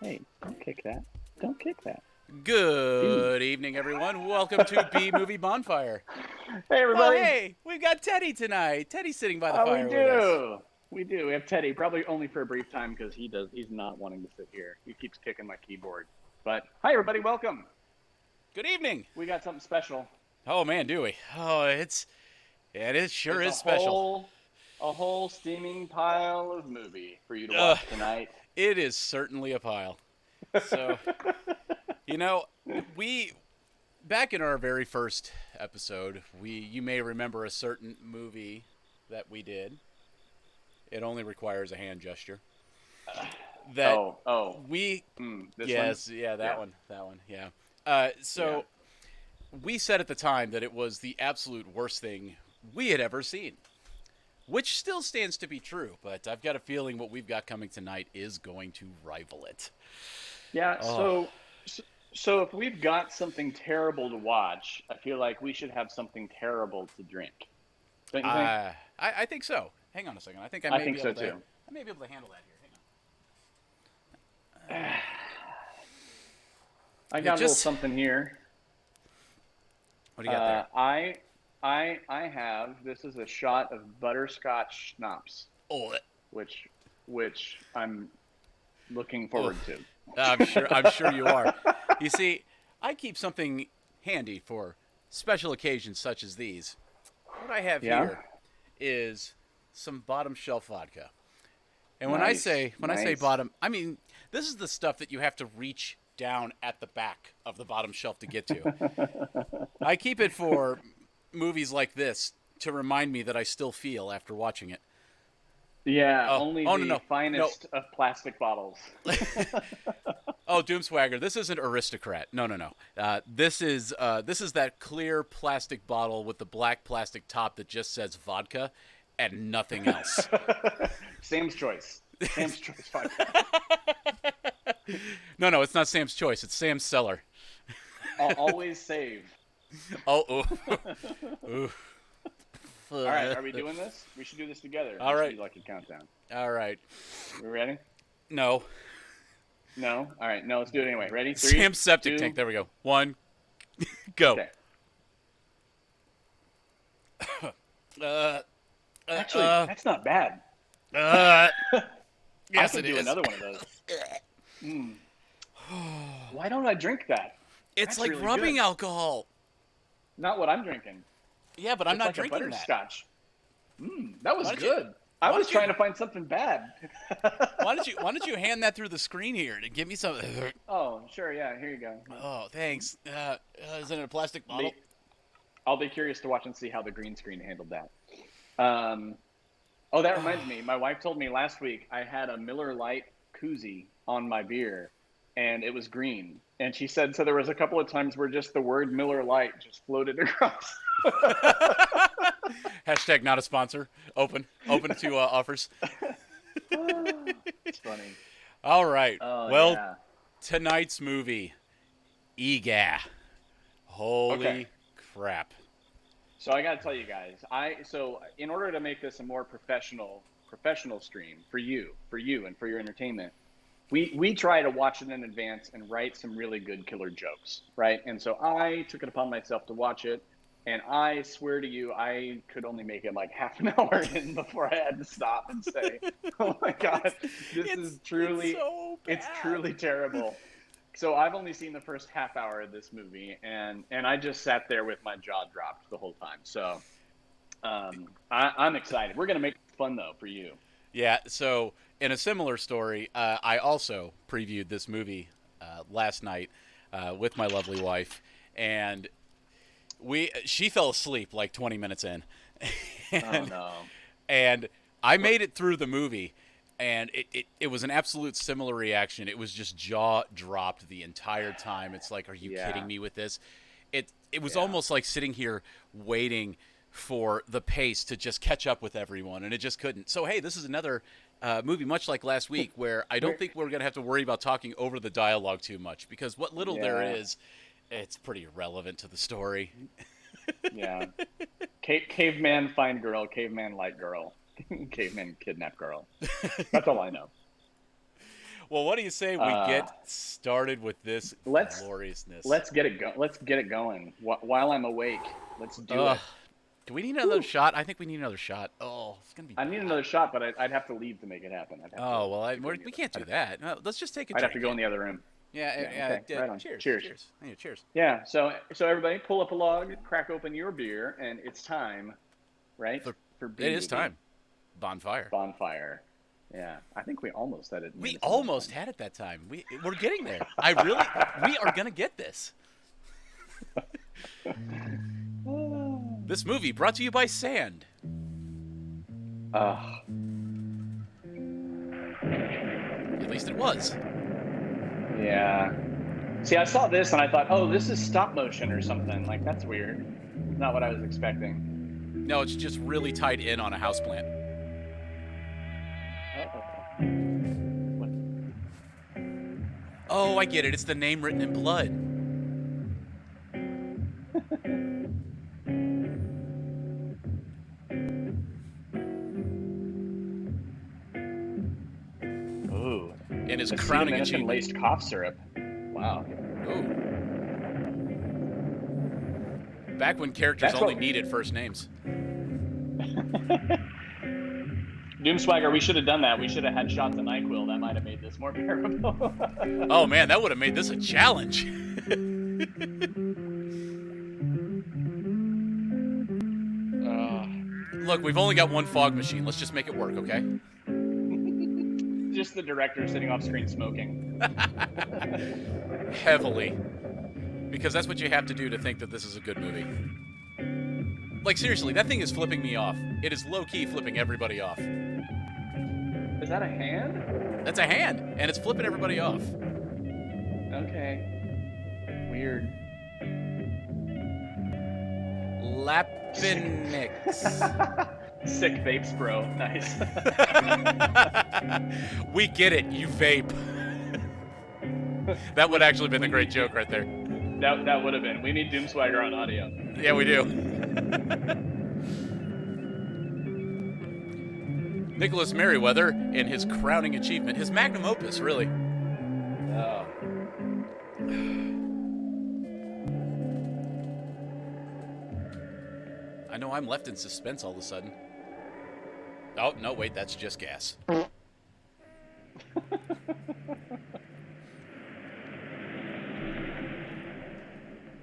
Hey, don't kick that. Don't kick that. Good evening, everyone. Welcome to B Movie Bonfire. Hey, Oh, everybody. hey, we've got Teddy tonight. Teddy's sitting by the We fire with us. do. We do. We have Teddy, probably only for a brief time because he's not wanting to sit here. He keeps kicking my keyboard. But hi, everybody. Welcome. Good evening. We got something special. Oh man, do we? Oh, it sure It's is special. a whole steaming pile of movie for you to Uh, watch tonight. it is certainly a pile. So, you know, we back in our very first episode, you may remember a certain movie that we did. It only requires a hand gesture. That we this yes, one. yeah, Yeah, that one, yeah. yeah. So we said at the time that it was the absolute worst thing we had ever seen, which still stands to be true. But I've got a feeling what we've got coming tonight is going to rival it. Yeah. Oh, So if we've got something terrible to watch, I feel like we should have something terrible to drink. Don't you think? I think so. Hang on a second. I think I I may think be so able to. too. I may be able to handle that here. Hang on. I It got a little just. something here. What do you got there? I have, this is a shot of butterscotch schnapps, Oh, which I'm looking oh, forward to. I'm sure you are. You see, I keep something handy for special occasions such as these. What I have Yeah? here is some bottom shelf vodka. And Nice. when I say Nice. bottom, I mean this is the stuff that you have to reach down at the back of the bottom shelf to get to. I keep it for movies like this to remind me that I still feel after watching it. Yeah, Oh, only oh no, the no, no. finest of plastic bottles. Oh, Doomswagger, this isn't Aristocrat. No, no, no. This is that clear plastic bottle with the black plastic top that just says vodka and nothing else. Sam's choice. Sam's choice vodka. No, no, it's not Sam's Choice. It's Sam's Cellar. Always save. Oh, ooh. All right, are we doing this? We should do this together. All We right, should do like a countdown. all right. We ready? No, No? All right, no, let's do it anyway. Ready? Three, Sam's septic two, tank. There we go. One, go. okay. Uh, Actually, uh, that's not bad. uh. I Yes, could it do is. another one of those. Mm. Why don't I drink that? It's That's like really rubbing good. alcohol. Not what I'm drinking. Yeah, but I'm It's not like a drinking that. butterscotch. That was Why don't you? good. I Why was don't you? trying to find something bad. Why don't you hand that through the screen here to give me some? Oh, sure, yeah, here you go. Oh, thanks. Is it in a plastic bottle? Be- I'll be curious to watch and see how the green screen handled that. Um, oh, that reminds me. My wife told me last week I had a Miller Lite koozie on my beer, and it was green. And she said so there was a couple of times where just the word Miller Lite just floated across. Hashtag not a sponsor. Open to offers. It's funny. All right. Oh Well, yeah. tonight's movie, EEGAH. Holy Okay. crap. So I got to tell you guys, in order to make this a more professional stream for you, and for your entertainment, we try to watch it in advance and write some really good killer jokes, right? And so I took it upon myself to watch it, and I swear to you, I could only make it like half an hour in before I had to stop and say, "Oh my God, this is truly, it's so it's bad. truly terrible." So I've only seen the first half hour of this movie, and I just sat there with my jaw dropped the whole time. So I'm excited. We're gonna make it fun though for you. Yeah, so in a similar story, I also previewed this movie last night with my lovely wife, and she fell asleep like 20 minutes in, Oh and no. and I made it through the movie, and it was an absolute similar reaction. It was just jaw dropped the entire time. It's like, are you Yeah. kidding me with this? It was Yeah. almost like sitting here waiting for the pace to just catch up with everyone, and it just couldn't. So hey, this is another movie, much like last week, where I don't We're- think we're going to have to worry about talking over the dialogue too much, because what little there Yeah. is, it's pretty irrelevant to the story. Yeah. Caveman find girl, caveman like girl, caveman kidnap girl. That's all I know. Well, what do you say we Uh, get started with this let's gloriousness? let's get it go. Let's get it going while I'm awake. Let's do Ugh. it. Do we need another shot? I think we need another shot. Oh, it's going to be I need bad. another shot, but I'd have to leave to make it happen. Oh, well, we can't do that. No, let's just take a I'd drink. have to go in the other room. Yeah, okay, right on. Cheers. Cheers. Yeah, cheers. Yeah. So everybody, pull up a log, crack open your beer, and it's time, right? For It is time. Bonfire. Bonfire. Yeah, I think we almost had it. We almost had it that time. We're getting there. We are gonna get this. This movie brought to you by Sand. Ugh. At least it was. Yeah. See, I saw this and I thought, oh, this is stop motion or something. Like, that's weird. Not what I was expecting. No, it's just really tied in on a houseplant. Uh-oh. What? Oh, I get it. It's the name written in blood. Ooh. And his crowning achievement. Laced cough syrup. Wow. Ooh. Back when characters only needed first names. Doomswagger, we should have done that. We should have had shots of NyQuil. That might have made this more bearable. Oh man, that would have made this a challenge. Look, we've only got one fog machine. Let's just make it work, okay? Just the director sitting off screen smoking. Heavily. Because that's what you have to do to think that this is a good movie. Like, seriously, that thing is flipping me off. It is low-key flipping everybody off. Is that a hand? That's a hand, and it's flipping everybody off. Okay. Weird. Lapinix. Sick vapes, bro. Nice. We get it, you vape. That would actually have been a great joke right there. That would have been. We need Doomswagger on audio. Yeah, we do. Nicholas Merriweather in his crowning achievement, his magnum opus, really. Oh. I know I'm left in suspense all of a sudden. Oh, no, wait, that's just gas.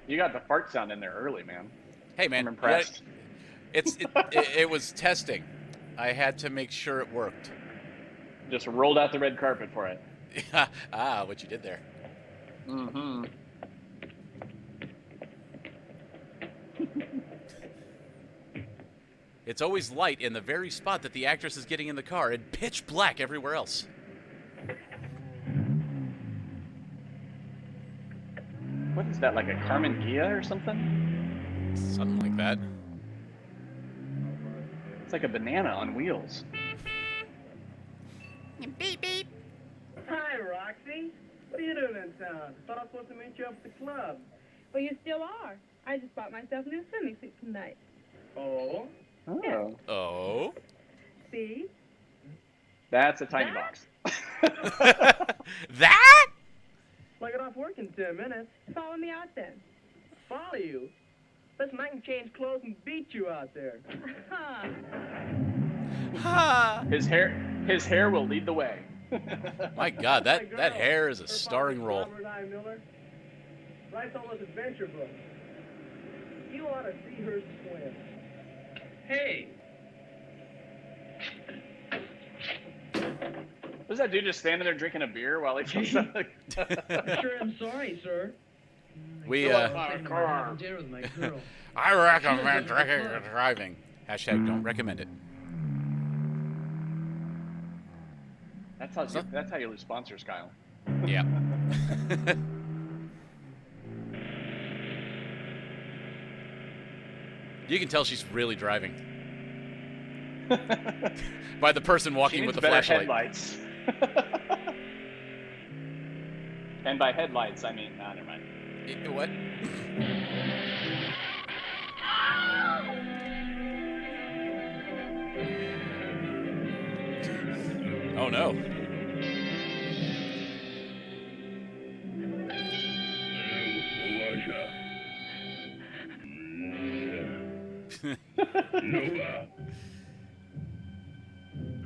You got the fart sound in there early, man. Hey, man. I'm impressed. It was testing. I had to make sure it worked. Just rolled out the red carpet for it. Ah, what you did there. Mm-hmm. It's always light in the very spot that the actress is getting in the car and pitch black everywhere else. What is that, like a Carmen Gia or something? Something like that. It's like a banana on wheels. Beep, beep. Hi, Roxy. What are you doing in town? I thought I was supposed to meet you up at the club. Well, you still are. I just bought myself a new swimming suit tonight. Oh? Oh. Oh? See? That's a tiny That? box. That? Well, I get off work in 10 minutes. Follow me out then. Follow you? Listen, I can change clothes and beat you out there. Ha! His hair will lead the way. My God, that girl, hair is a her starring father's role. Robert I. Miller. Writes all those adventure books. You ought to see her swim. Hey! Was that dude just standing there drinking a beer while he comes up? Sure, I'm sorry, sir. We, car. Dinner with my girl. I recommend drinking and driving. Hashtag don't recommend it. That's how you lose sponsors, Kyle. Yeah. You can tell she's really driving. by the person She walking needs with the better flashlight. headlights. And by headlights, I mean, never mind. What? Oh no.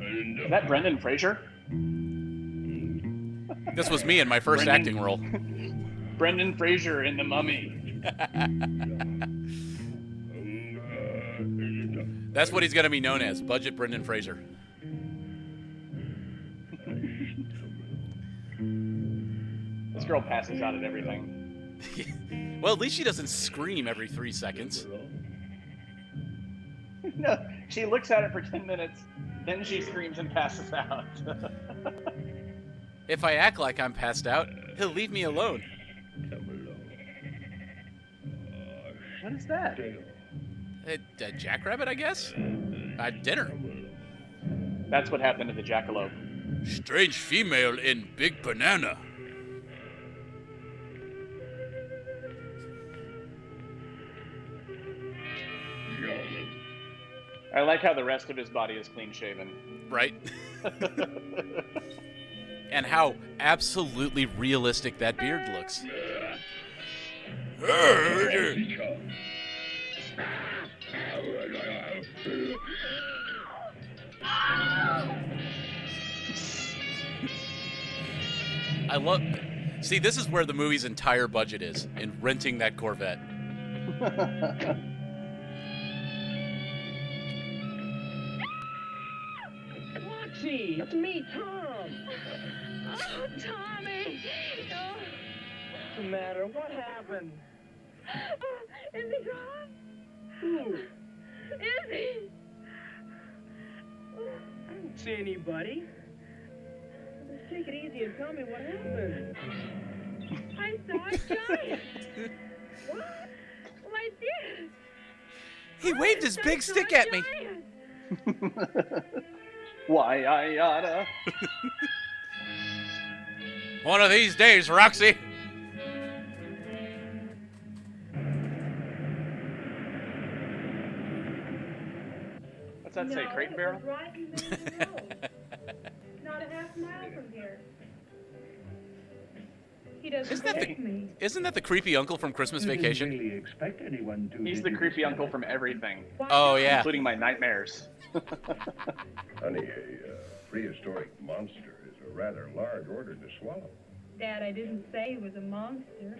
Is that Brendan Fraser? This was me in my first acting role. Brendan Fraser in The Mummy. That's what he's going to be known as, Budget Brendan Fraser. This girl passes out at everything. Well, at least she doesn't scream every 3 seconds. No, she looks at it for 10 minutes, then she screams and passes out. If I act like I'm passed out, he'll leave me alone. What is that? A jackrabbit, I guess? Dinner. That's what happened to the jackalope. Strange female in big banana. I like how the rest of his body is clean shaven. Right? And how absolutely realistic that beard looks. I love... See, this is where the movie's entire budget is, in renting that Corvette. Roxy, it's me, Tom. Oh, Tommy. Oh, What's the matter? What happened? is he gone? Who? Is he? I didn't see anybody. Just take it easy and tell me what happened. I saw a giant. What? Well, I did. He waved his big stick at me. Why, I oughta. One of these days, Roxy. What's that say, crate and barrel? Right in the middle of the road. Not a half mile from here. He doesn't Isn't that believe me. Isn't that the creepy uncle from Christmas Vacation? Really expect anyone to. He's the creepy uncle from everything, Why Oh, not? yeah. including my nightmares. Honey, a prehistoric monster is a rather large order to swallow. Dad, I didn't say he was a monster.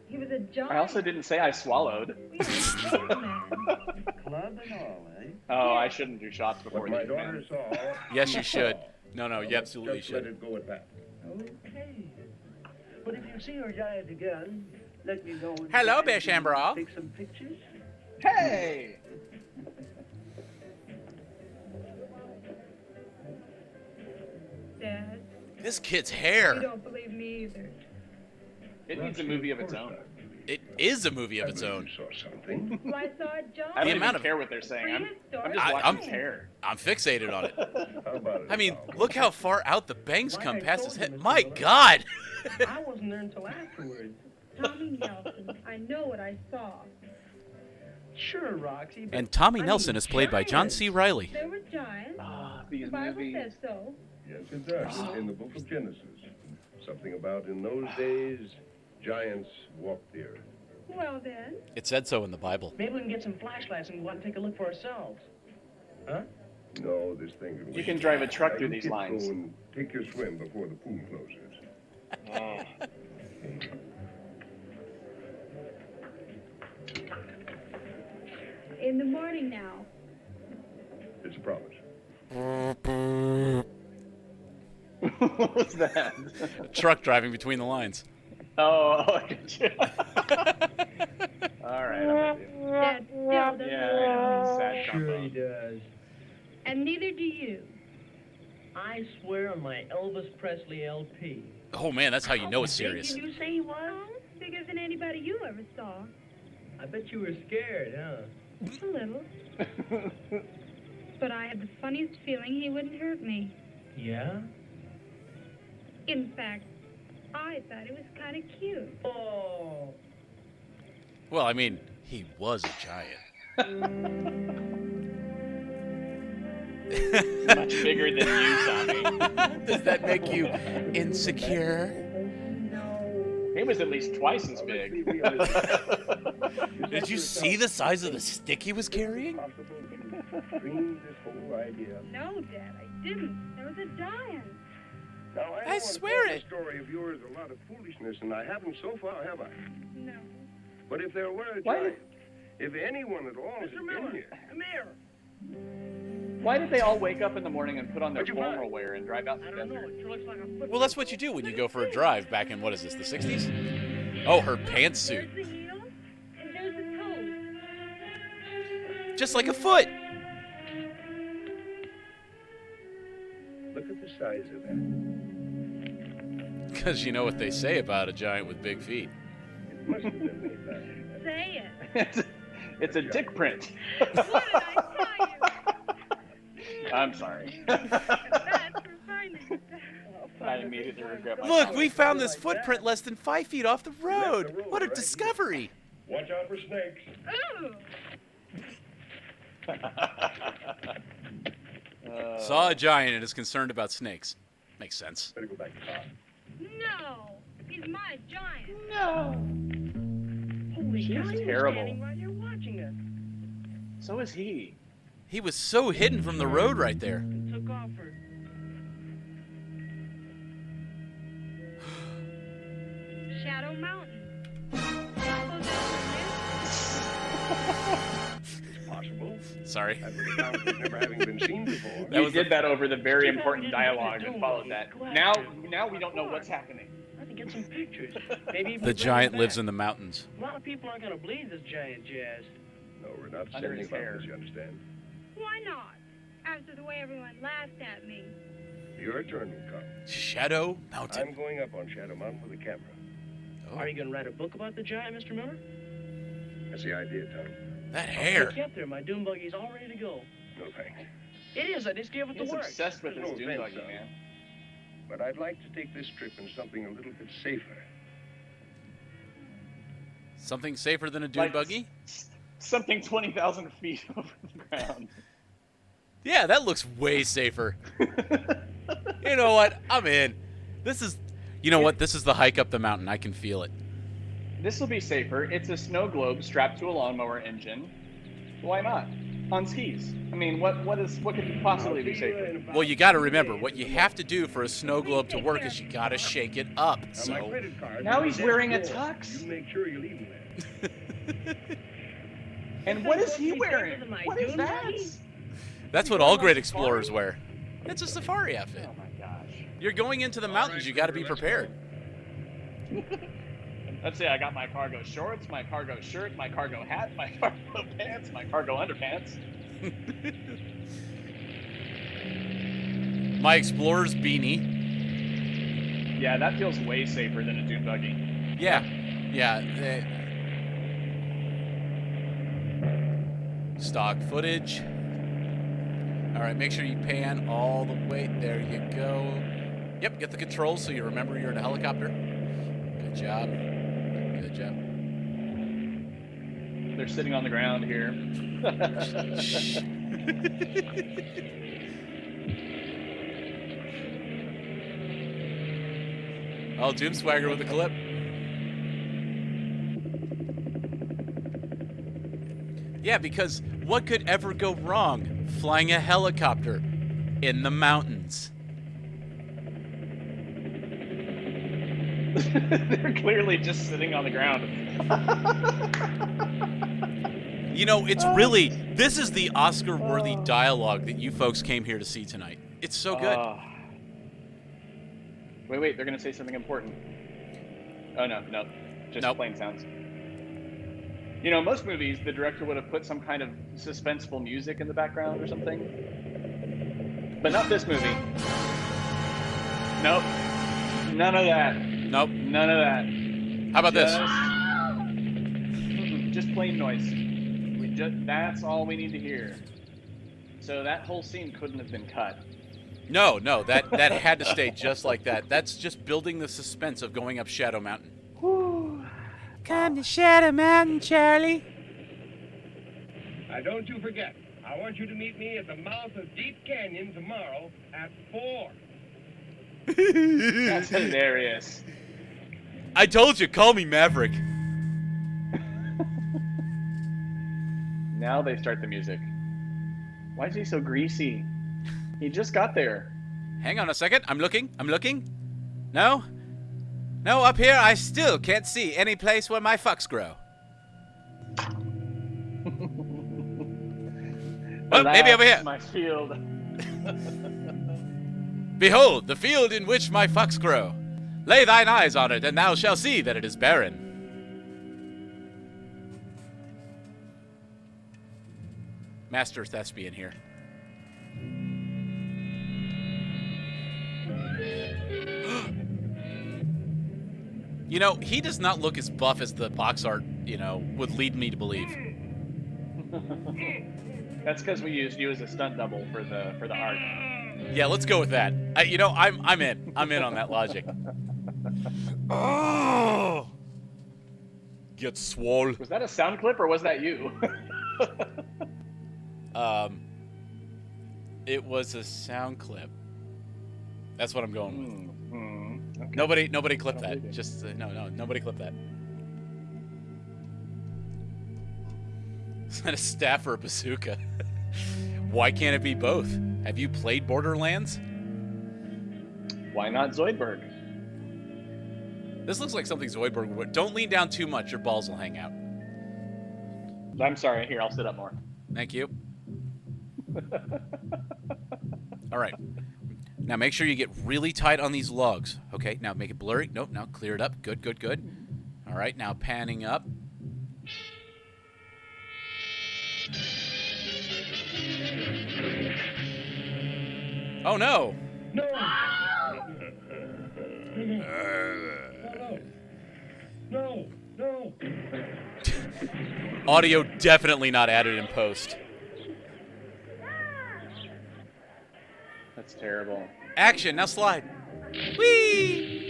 He was a giant. I also didn't say I swallowed. We had a caveman. Club and all, eh? Oh, I shouldn't do shots before What my these, daughter man. saw. Yes, you she should. saw. No, you absolutely Just let should. it go at that. Okay. But if you see her giant again, let me know. in Hello, time Bish to Ambrose. Take some pictures. Hey! Dad, This kid's you hair. don't believe me either. It needs a movie of its own. It is a movie of its I own. saw something. Well, I saw a I giant. don't even amount of- care what they're saying. I'm Prehistoric just watching I'm- his hair. I'm fixated on it. How about it? I mean, now? look how far out the bangs Like come I past his told you, head. Mr. My Miller. God! I wasn't there until afterwards. Tommy Nelson, I know what I saw. Sure, Roxy. But And Tommy I Nelson mean, is played by John C. giants. Riley. There were giants. Ah, The these Bible movies. says so. Yes, it does. In the book of Genesis. Something about in those days, giants walked the earth. Well then, It said so in the Bible. Maybe we can get some flashlights and go out and take a look for ourselves. Huh? No, this thing can You wait. can drive a truck Now, through you these kids lines. Go and take your swim before the pool closes. in the morning now. It's a promise. What was that? A truck driving between the lines. Oh, all right. I'm with you. Dad still doesn't Yeah, believe I know. me. Sad Sure he combo. does. And neither do you. I swear on my Elvis Presley LP. Oh man, that's how you know it's How big serious. Did you say he was? Oh, bigger than anybody you ever saw. I bet you were scared, huh? A little. But I had the funniest feeling he wouldn't hurt me. Yeah? In fact, I thought it was kind of cute. Oh. Well, I mean, he was a giant. Much bigger than you, Tommy. Does that make you insecure? He was at least twice as big. Did you see the size of the stick he was carrying? Dreamed this whole idea. No, Dad, I didn't. There was a giant. Now, I don't want to swear call it. The story of yours a lot of foolishness, and I haven't so far, have I? No. But if there were a Why giant, if anyone at all had Mr. been Miller, here, come here. Why did they all wake up in the morning and put on their What'd you find? formal wear and drive out to I the don't know. desert? It sure looks like a footprint. Well, that's what you do when you go for a drive back in, what is this, the 60s? Oh, her pantsuit. There's the heel, and there's the toe. Just like a foot. look at the size of that. Because you know what they say about a giant with big feet. It must have been made back. Say it. It's a dick print. What did I tell you? I'm sorry. That's for finding. I immediately regret my Look, comment. we found this footprint less than 5 feet off the road. What a discovery. Watch out for snakes. Ooh. Saw a giant and is concerned about snakes. Makes sense. Better go back to the car. No. He's my giant. No. Holy She's cow, he was terrible. standing right here watching us. So is he. He was so hidden from the road right there. And took off for... Shadow Mountain. Possible. Sorry. I would account for never having been seen before. We was did the- that over the very important dialogue and followed that. Now we don't know what's happening. I can get some pictures. Maybe even The bring giant them lives back. in the mountains. A lot of people aren't going to believe this giant jazz. No, we're not Under sending his about hair. this, you understand? Why not? After the way everyone laughed at me. Your turn will come. Shadow I'm Mountain. going up on Shadow Mountain with a camera. Oh, Are you going to write a book about the giant, Mr. Miller? That's the idea, Tom. that I'll hair. take you up there. My dune buggy's all ready to go. No thanks. It is. I just gave it He's to work. obsessed with his No dune offense, buggy, son. man. But I'd like to take this trip in something a little bit safer. Something safer than a dune Like buggy? Something 20,000 feet over the ground. Yeah, that looks way safer. You know what? I'm in. This is, you know what? This is the hike up the mountain. I can feel it. This will be safer. It's a snow globe strapped to a lawnmower engine. Why not? On skis. I mean, what could possibly be safer? Well, you got to remember, what you have to do for a snow globe to work is you got to shake it up. Now, my So, credit card. Now is he's wearing a at the door. tux. You make sure you leave him there. And what is he He's wearing? safer than my What is dune that? buggy? that's what all great explorers wear. It's a safari outfit. Oh my gosh. You're going into the mountains. You got to be prepared. Let's see, I got my cargo shorts, my cargo shirt, my cargo hat, my cargo pants, my cargo underpants. My explorer's beanie. Yeah, that feels way safer than a dune buggy. Yeah. Yeah. Stock footage. All right, make sure you pan all the way. There you go. Yep, get the controls so you remember you're in a helicopter. Good job. Good job. They're sitting on the ground here. Oh, Doom Swagger with the clip. Yeah, because what could ever go wrong flying a helicopter in the mountains? They're clearly just sitting on the ground. You know, it's really, this is the Oscar-worthy dialogue that you folks came here to see tonight. It's so good. Wait, they're gonna say something important. Oh no, just Nope. plain sounds. You know, most movies, the director would have put some kind of suspenseful music in the background or something. But not this movie. Nope. None of that. Nope. None of that. How about this? Just plain noise. That's all we need to hear. So that whole scene couldn't have been cut. No, that had to stay just like that. That's just building the suspense of going up Shadow Mountain. Come to Shadow Mountain, Charlie. Don't you forget, I want you to meet me at the mouth of Deep Canyon tomorrow at 4. That's hilarious. I told you, call me Maverick. Now they start the music. Why is he so greasy? He just got there. Hang on a second. I'm looking. No, up here I still can't see any place where my fucks grow. Oh, maybe over here. My field. Behold, the field in which my fucks grow. Lay thine eyes on it, and thou shalt see that it is barren. Master thespian here. You know, he does not look as buff as the box art, would lead me to believe. That's because we used you as a stunt double for the art. Yeah, let's go with that. I'm in. I'm in on that logic. Oh! Get swole. Was that a sound clip or was that you? It was a sound clip. That's what I'm going with. Okay. Nobody clip that. Just no, nobody clip that. Is that a staff or a bazooka? Why can't it be both? Have you played Borderlands? Why not Zoidberg? This looks like something Zoidberg would. Don't lean down too much, your balls will hang out. I'm sorry. Here, I'll sit up more. Thank you. All right. Now make sure you get really tight on these lugs. Okay, now make it blurry. Nope, now clear it up. Good. All right, now panning up. Oh no! No. Audio definitely not added in post. That's terrible. Action, now slide. Whee!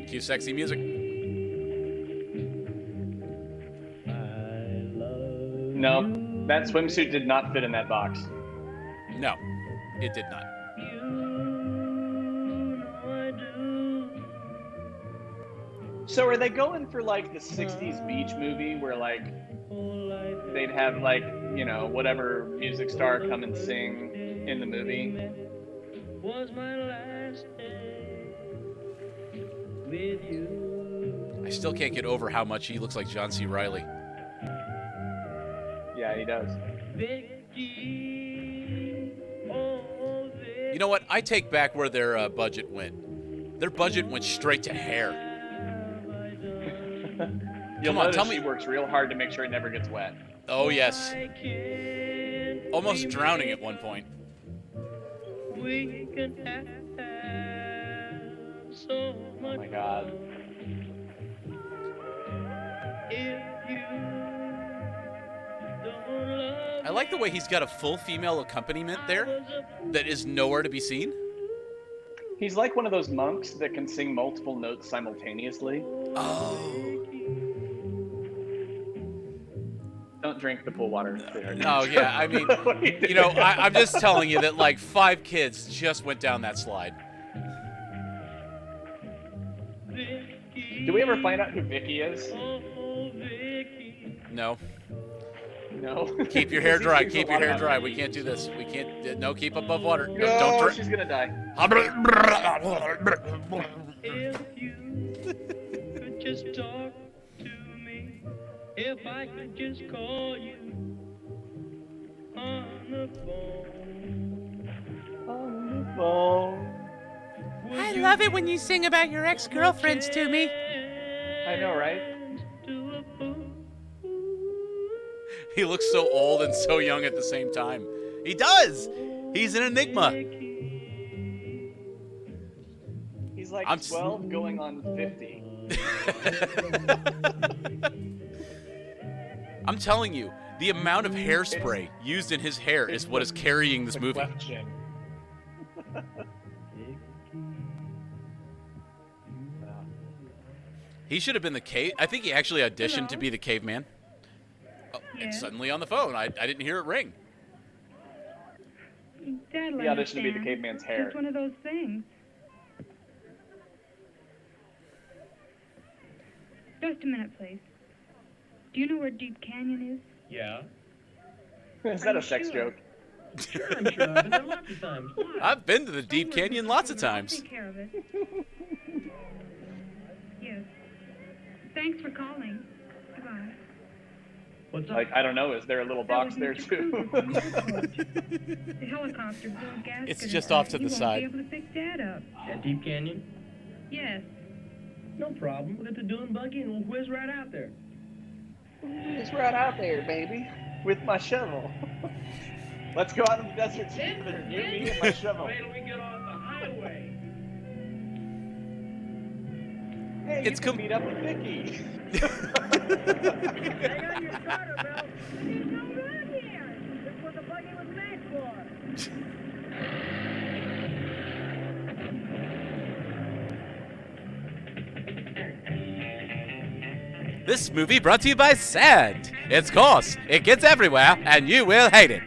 Cue sexy music. No, that swimsuit did not fit in that box. No, it did not. So are they going for like the 60s beach movie where like they'd have like, whatever music star come and sing in the movie? Was my last day with you. I still can't get over how much he looks like John C. Reilly. Yeah, he does. You know what? I take back where their budget went. Their budget went straight to hair. You'll Come on, notice tell me. she works real hard to make sure it never gets wet. Oh, yes. Almost drowning at one point. We can have so much Oh my God. if you don't love I like the way he's got a full female accompaniment there that is nowhere to be seen. He's like one of those monks that can sing multiple notes simultaneously. Oh. Don't drink the pool water. Oh, yeah. I mean, I'm just telling you that like 5 kids just went down that slide. Do we ever find out who Vicky is? No. No. Keep your hair dry. Keep your hair dry. We can't do this. We can't. No, keep above water. No, No, don't drink. she's gonna die. if you could just talk to me, if I could just call you on the phone. Oh, I love it when you sing about your ex-girlfriends to me. I know, right? He looks so old and so young at the same time. He does. He's an enigma. He's like I'm 12 going on 50. I'm telling you, the amount of hairspray used in his hair is what is carrying this The movie. question. He should have been the cave. I think he actually auditioned to be the caveman. Oh, and Yes. suddenly on the phone, I didn't hear it ring. Dad'll He auditioned to be the understand. caveman's hair. It's one of those things. Just a minute, please. Do you know where Deep Canyon is? Yeah. Is that Are a you sex sure? joke? Sure, I'm sure. I've been there lots of times. Why? I've been to the Deep Don't worry, Canyon Mr. lots of Kruger, I'll times. take care of it. Yes. Thanks for calling. Goodbye. What's up? Like, I don't know, is there a little That box was there Mr. too? Kruger from the airport. The helicopter blew a gasket It's in just front. off to the He side. won't be able to pick Dad up. At Deep Canyon? Yes. No problem. We'll get the dune buggy and we'll whiz right out there. It's right out there, baby, with my shovel. Let's go out in the desert together, you, me, and my shovel. Wait till we get off the highway. Hey, It's you can meet up with Vicky. Hang on your starter belt. There's no room here. That's what the buggy was made for. This movie brought to you by Sand. It's coarse, it gets everywhere, and you will hate it.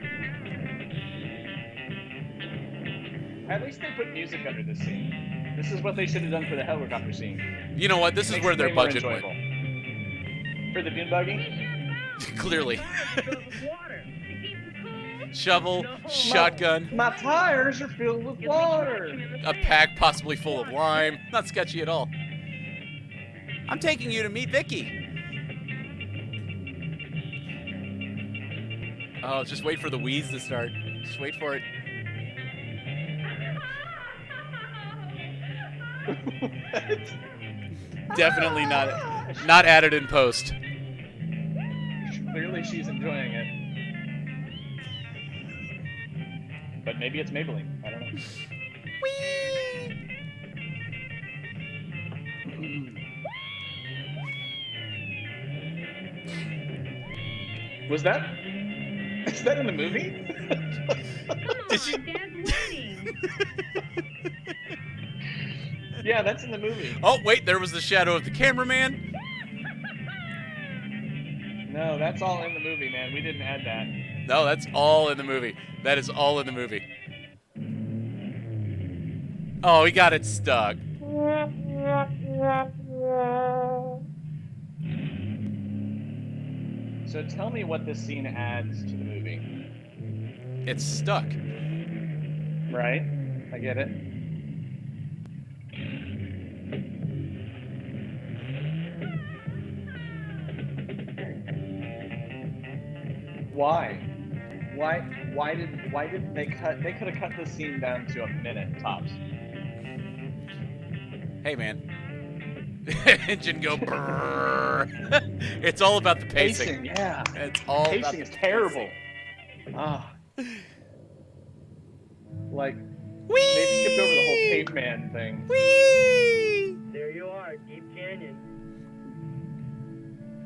At least they put music under this scene. This is what they should have done for the helicopter scene. You know what? This is Makes where it their way more budget went. enjoyable. For the dune buggy? Clearly. Filled with water. To keep it cool. Shovel, No. shotgun, My tires are filled with Get me traction water. in the a sand. pack possibly full of lime. Not sketchy at all. I'm taking you to meet Vicky. Oh, just wait for the wheeze to start. Just wait for it. Definitely not added in post. Clearly she's enjoying it. But maybe it's Maybelline. I don't know. Was that? Is that in the movie? Come Did on, you- Dad's waiting. Yeah, that's in the movie. Oh, wait, there was the shadow of the cameraman. No, that's all in the movie, man. We didn't add that. No, that's all in the movie. That is all in the movie. Oh, he got it stuck. So tell me what this scene adds to the movie. It's stuck. Right? I get it. Why? Why didn't they cut? They could have cut this scene down to a minute tops. Hey, man. Engine go brrrr. It's all about the pacing. Yeah. It's all about Pacing the is terrible. Ah. Like they skipped over the whole caveman thing. Whee! There you are, Deep Canyon.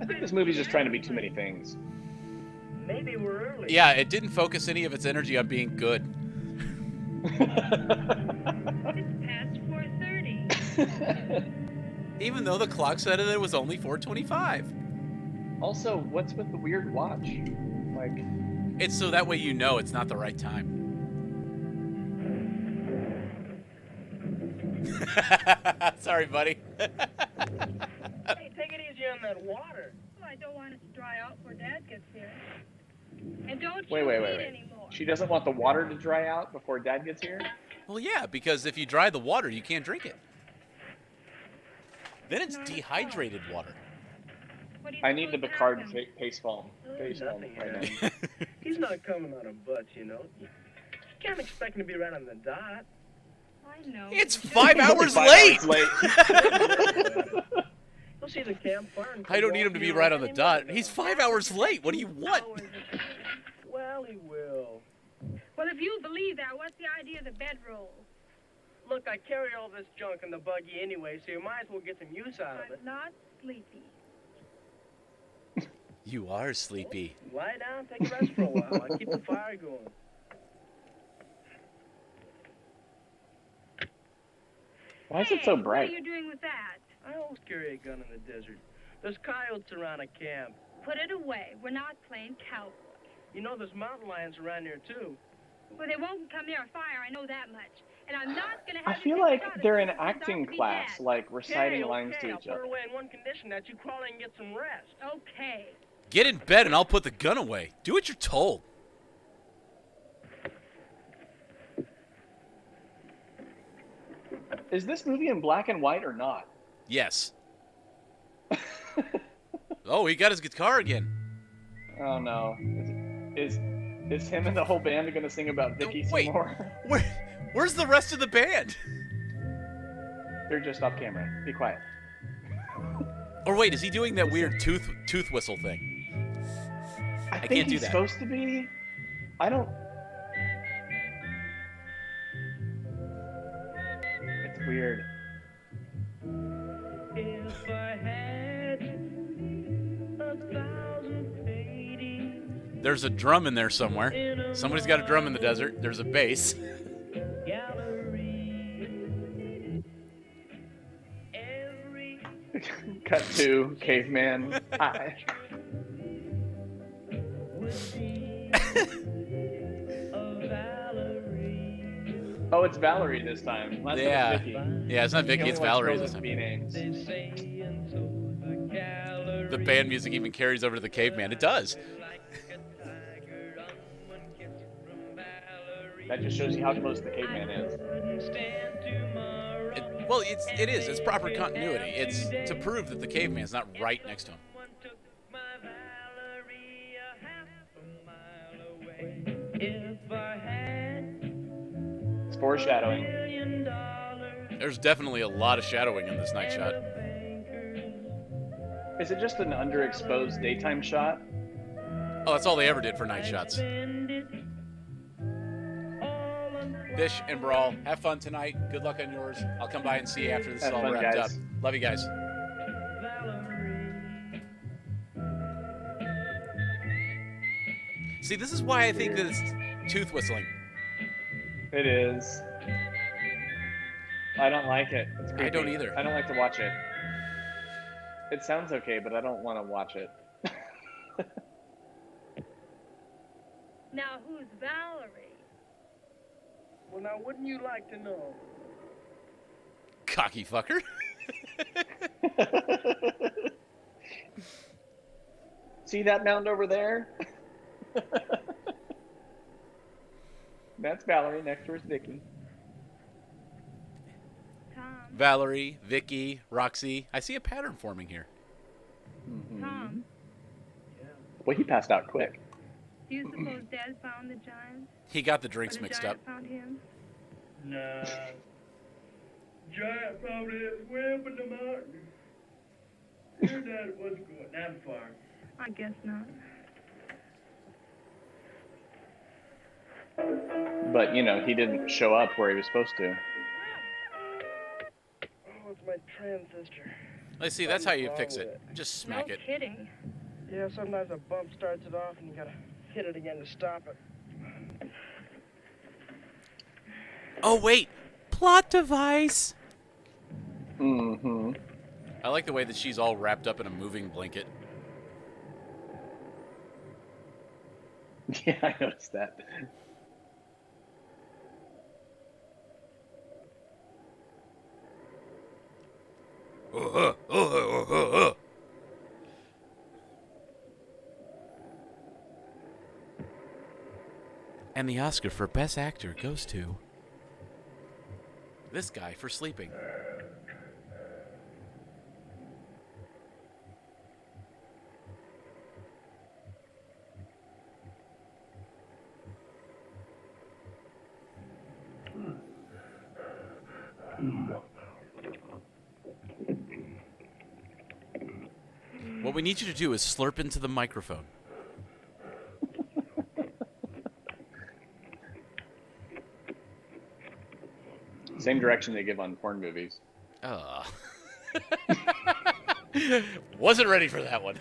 I think this movie's just trying to be too many things. Maybe we're early. Yeah, it didn't focus any of its energy on being good. It's past 4:30. Even though the clock said that it was only 4:25. Also, what's with the weird watch? Like, It's so that way you know it's not the right time. Sorry, buddy. Hey, take it easy on that water. Well, I don't want it to dry out before Dad gets here. And don't wait. you eat anymore. She doesn't want the water to dry out before Dad gets here? Well, yeah, because if you dry the water, you can't drink it. Then it's Not at all. dehydrated water. What do you I need the suppose Picard happened? face palm. Face palm Nothing right here. now. He's not coming out of butts, you know. You can't expect him to be right on the dot. I know. It's but 5 He's only hours 5 late. hours late. He'll see the campfire. And I don't need him to be right on the dot. He's 5 hours late. What do you want? Well, he will. Well, if you believe that, what's the idea of the bedroll? Look, I carry all this junk in the buggy anyway, so you might as well get some use out of it. I'm not sleepy. You are sleepy. Lie down, take a rest for a while. I'll keep the fire going. Why is it so Hey, bright? What are you doing with that? I always carry a gun in the desert. There's coyotes around a camp. Put it away. We're not playing cowboy. You know there's mountain lions around here, too. Well, they won't come near a fire. I know that much. And I'm not going to I have feel you take like a shot at they're in someone who's acting about to be class, dead. like reciting Okay, lines okay, to I'll each put her other. away in one condition, that you crawl in and get some rest. Okay. Get in bed and I'll put the gun away. Do what you're told. Is this movie in black and white or not? Yes. Oh, he got his guitar again. Oh no. Is him and the whole band going to sing about Vicky Wait. some more? Where's the rest of the band? They're just off camera. Be quiet. Or wait, is he doing that weird tooth whistle thing? I can't think do he's that. supposed to be. I don't. It's weird. If I had 1,080 There's a drum in there somewhere. Somebody's got a drum in the desert. There's a bass. gallery, every Cut to caveman. Hi. would be a Valerie. Oh, it's Valerie this time. Last time Yeah. it was Vicky. Yeah, it's not Vicky, it's Valerie this time. B names. They say, and so the gallery. The band music even carries over to the caveman. It does. Like a tiger on one kiss from Valerie. That just shows you how close the caveman is. Wouldn't stand tomorrow. Well, it is. It's proper continuity. It's to prove that the caveman's not right next to him. Someone took my Valerie a half a mile away. If I had It's foreshadowing. $1,000,000 There's definitely a lot of shadowing in this night shot. Is it just an underexposed daytime shot? Oh, that's all they ever did for night shots. Fish and Brawl, have fun tonight. Good luck on yours. I'll come by and see you after this is Have all fun, wrapped guys. up. Love you guys. See, this is why I think that it's tooth whistling. It is. I don't like it. It's creepy. I don't either. I don't like to watch it. It sounds okay, but I don't want to watch it. Now, who's Valerie? Well, now, wouldn't you like to know? Cocky fucker. See that mound over there? That's Valerie. Next to her is Vicky. Tom. Valerie, Vicky, Roxy. I see a pattern forming here. Tom. Well, he passed out quick. Do you suppose Dad found the giant? He got the Or drinks the mixed up. giant found him? Nah. Giant probably is way up in the mountain. Your dad was going that far. I guess not. But, you know, he didn't show up where he was supposed to. Oh, it's my transistor. Let's see, that's how you Something's fix wrong it. with Just smack No it. kidding. Yeah, sometimes a bump starts it off and you gotta hit it again to stop it. Oh, wait. Plot device. Mm-hmm. I like the way that she's all wrapped up in a moving blanket. Yeah, I noticed that. And the Oscar for Best Actor goes to this guy for sleeping. What we need you to do is slurp into the microphone. Same direction they give on porn movies. Wasn't ready for that one.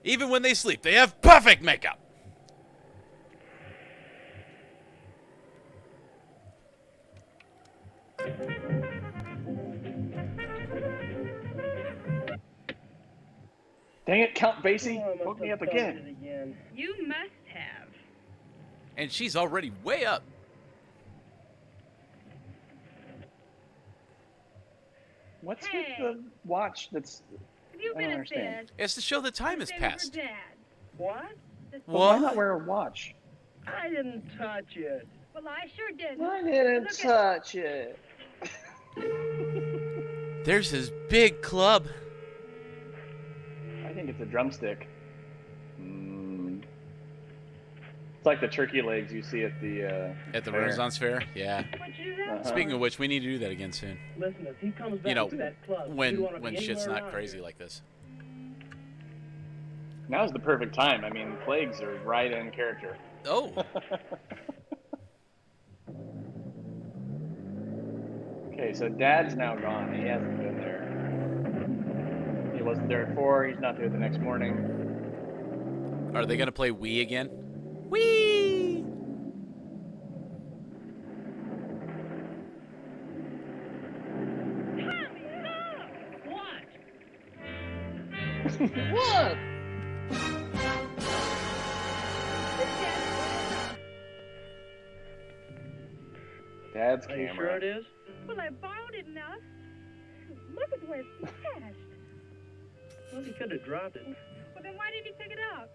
Even when they sleep, they have perfect makeup. Dang it, Count Basie, Oh, I must woke me have up started again. it again. You must have. And she's already way up. What's Hey. with the watch that's... Have you I don't been a understand. bit? It's to show the time has Same with passed. her dad. What? Why not What? wear a watch? I didn't touch it. Well, I sure didn't. I didn't Look at- touch it. There's his big club. I think it's a drumstick. Mm. It's like the turkey legs you see at the At the fair. Renaissance Fair? Yeah. What'd you do that Uh-huh. Speaking of which, we need to do that again soon. Listen, if he comes back You know, to that club, you when wanna be shit's anywhere not around crazy here. like this. Now's the perfect time. I mean, plagues are right in character. Oh, Okay, so Dad's now gone. He hasn't been there. He wasn't there at 4. He's not there the next morning. are they gonna play Wii again? Wii. What? Dad's Are you camera. sure it is? Well, I borrowed it enough. Look at where it's stashed. Well, he could have dropped it. Well, then why did he pick it up?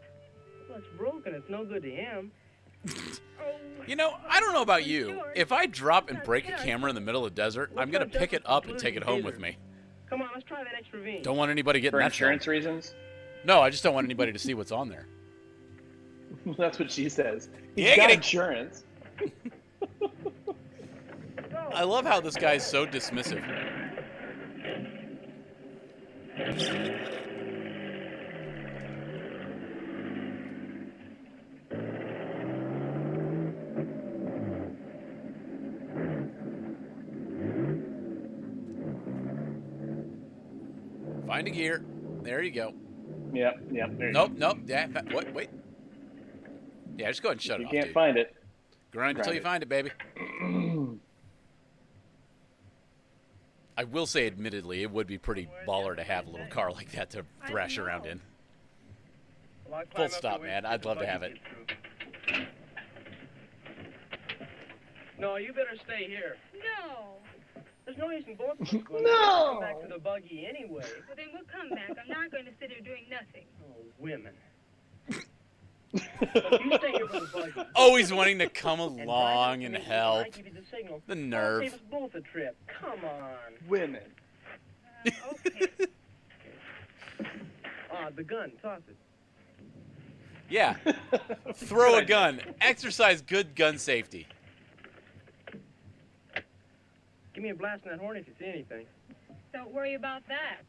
Well, it's broken. It's no good to him. Oh, You know, I don't know about you. If I drop and break a camera in the middle of the desert, I'm gonna pick it up and take it home with me. Come on, let's try that extra V. Don't want anybody getting For that film. insurance reasons? No, I just don't want anybody to see what's on there. That's what she says. He's Giggity. got insurance. I love how this guy's so dismissive. Find a gear. There you go. Yep. There you Nope. Yeah. What? Wait. Yeah, just go ahead and shut go. it You off, can't dude. find it. Grind until Grind you it. find it, baby. I will say, admittedly, it would be pretty baller to have a little car like that to thrash around in. Well, I'll climb Full up stop, the way man. the I'd love to buggy have it. gets through. No, you better stay here. no. There's no use in both of us going No. back to the buggy anyway. Well, then we'll come back. I'm not going to sit here doing nothing. Oh, women. Look, you stay here for the buggy. Always wanting to come And drive along up to and me when help. I give you the signal. The That'll nerve. Save us both a trip. Come on. Women. Okay. The gun. Toss it. Yeah. Throw a gun. Exercise good gun safety. Give me a blast in that horn if you see anything. Don't worry about that.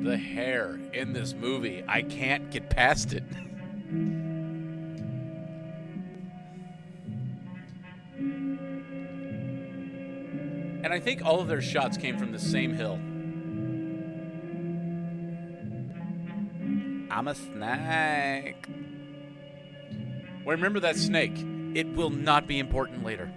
The hair in this movie, I can't get past it. And I think all of their shots came from the same hill. I'm a snake. Well, remember that snake. It will not be important later.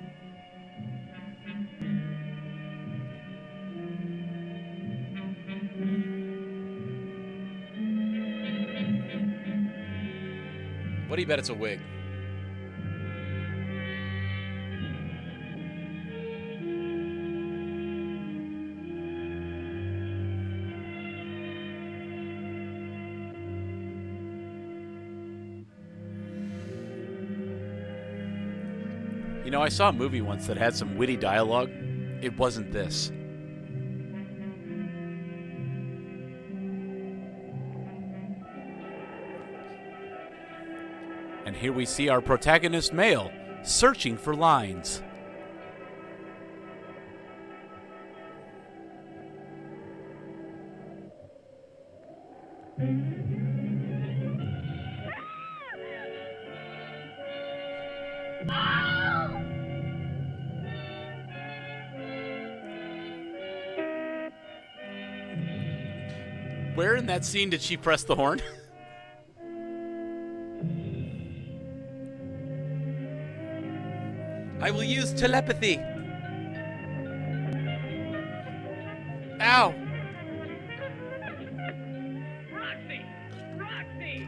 What do you bet it's a wig? You know, I saw a movie once that had some witty dialogue. It wasn't this. And here we see our protagonist male searching for lines. Where in that scene did she press the horn? I will use telepathy. Ow. Roxy! Roxy!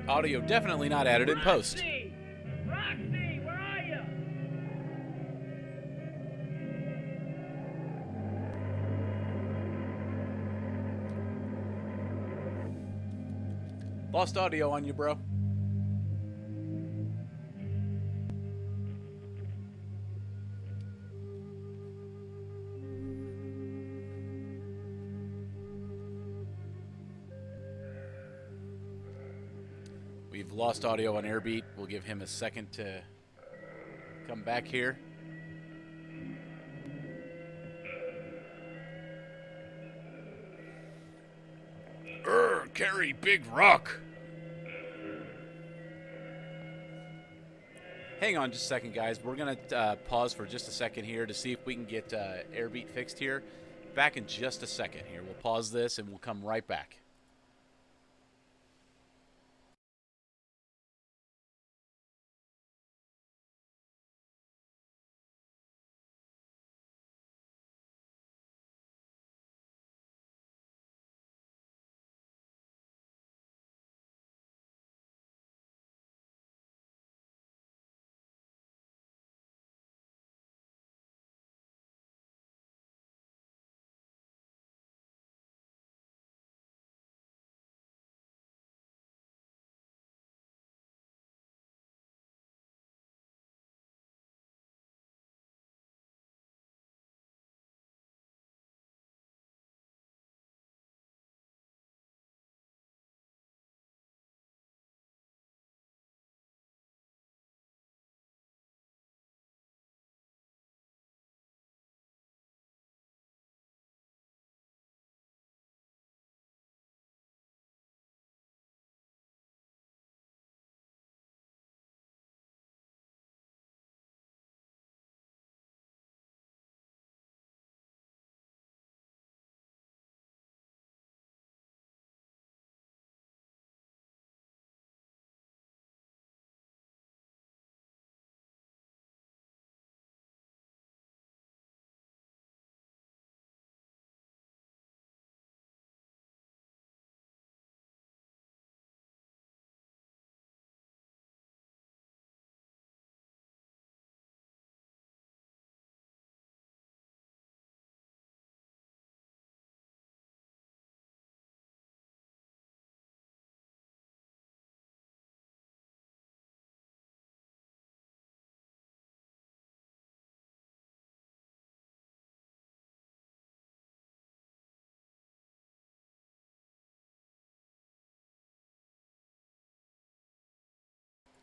Audio definitely not added in post. Roxy! Roxy, where are you? Lost audio on you, bro. We've lost audio on Airbeat. We'll give him a second to come back here. Carry big rock. Hang on just a second, guys. We're going to pause for just a second here to see if we can get Airbeat fixed here. Back in just a second here. We'll pause this and we'll come right back.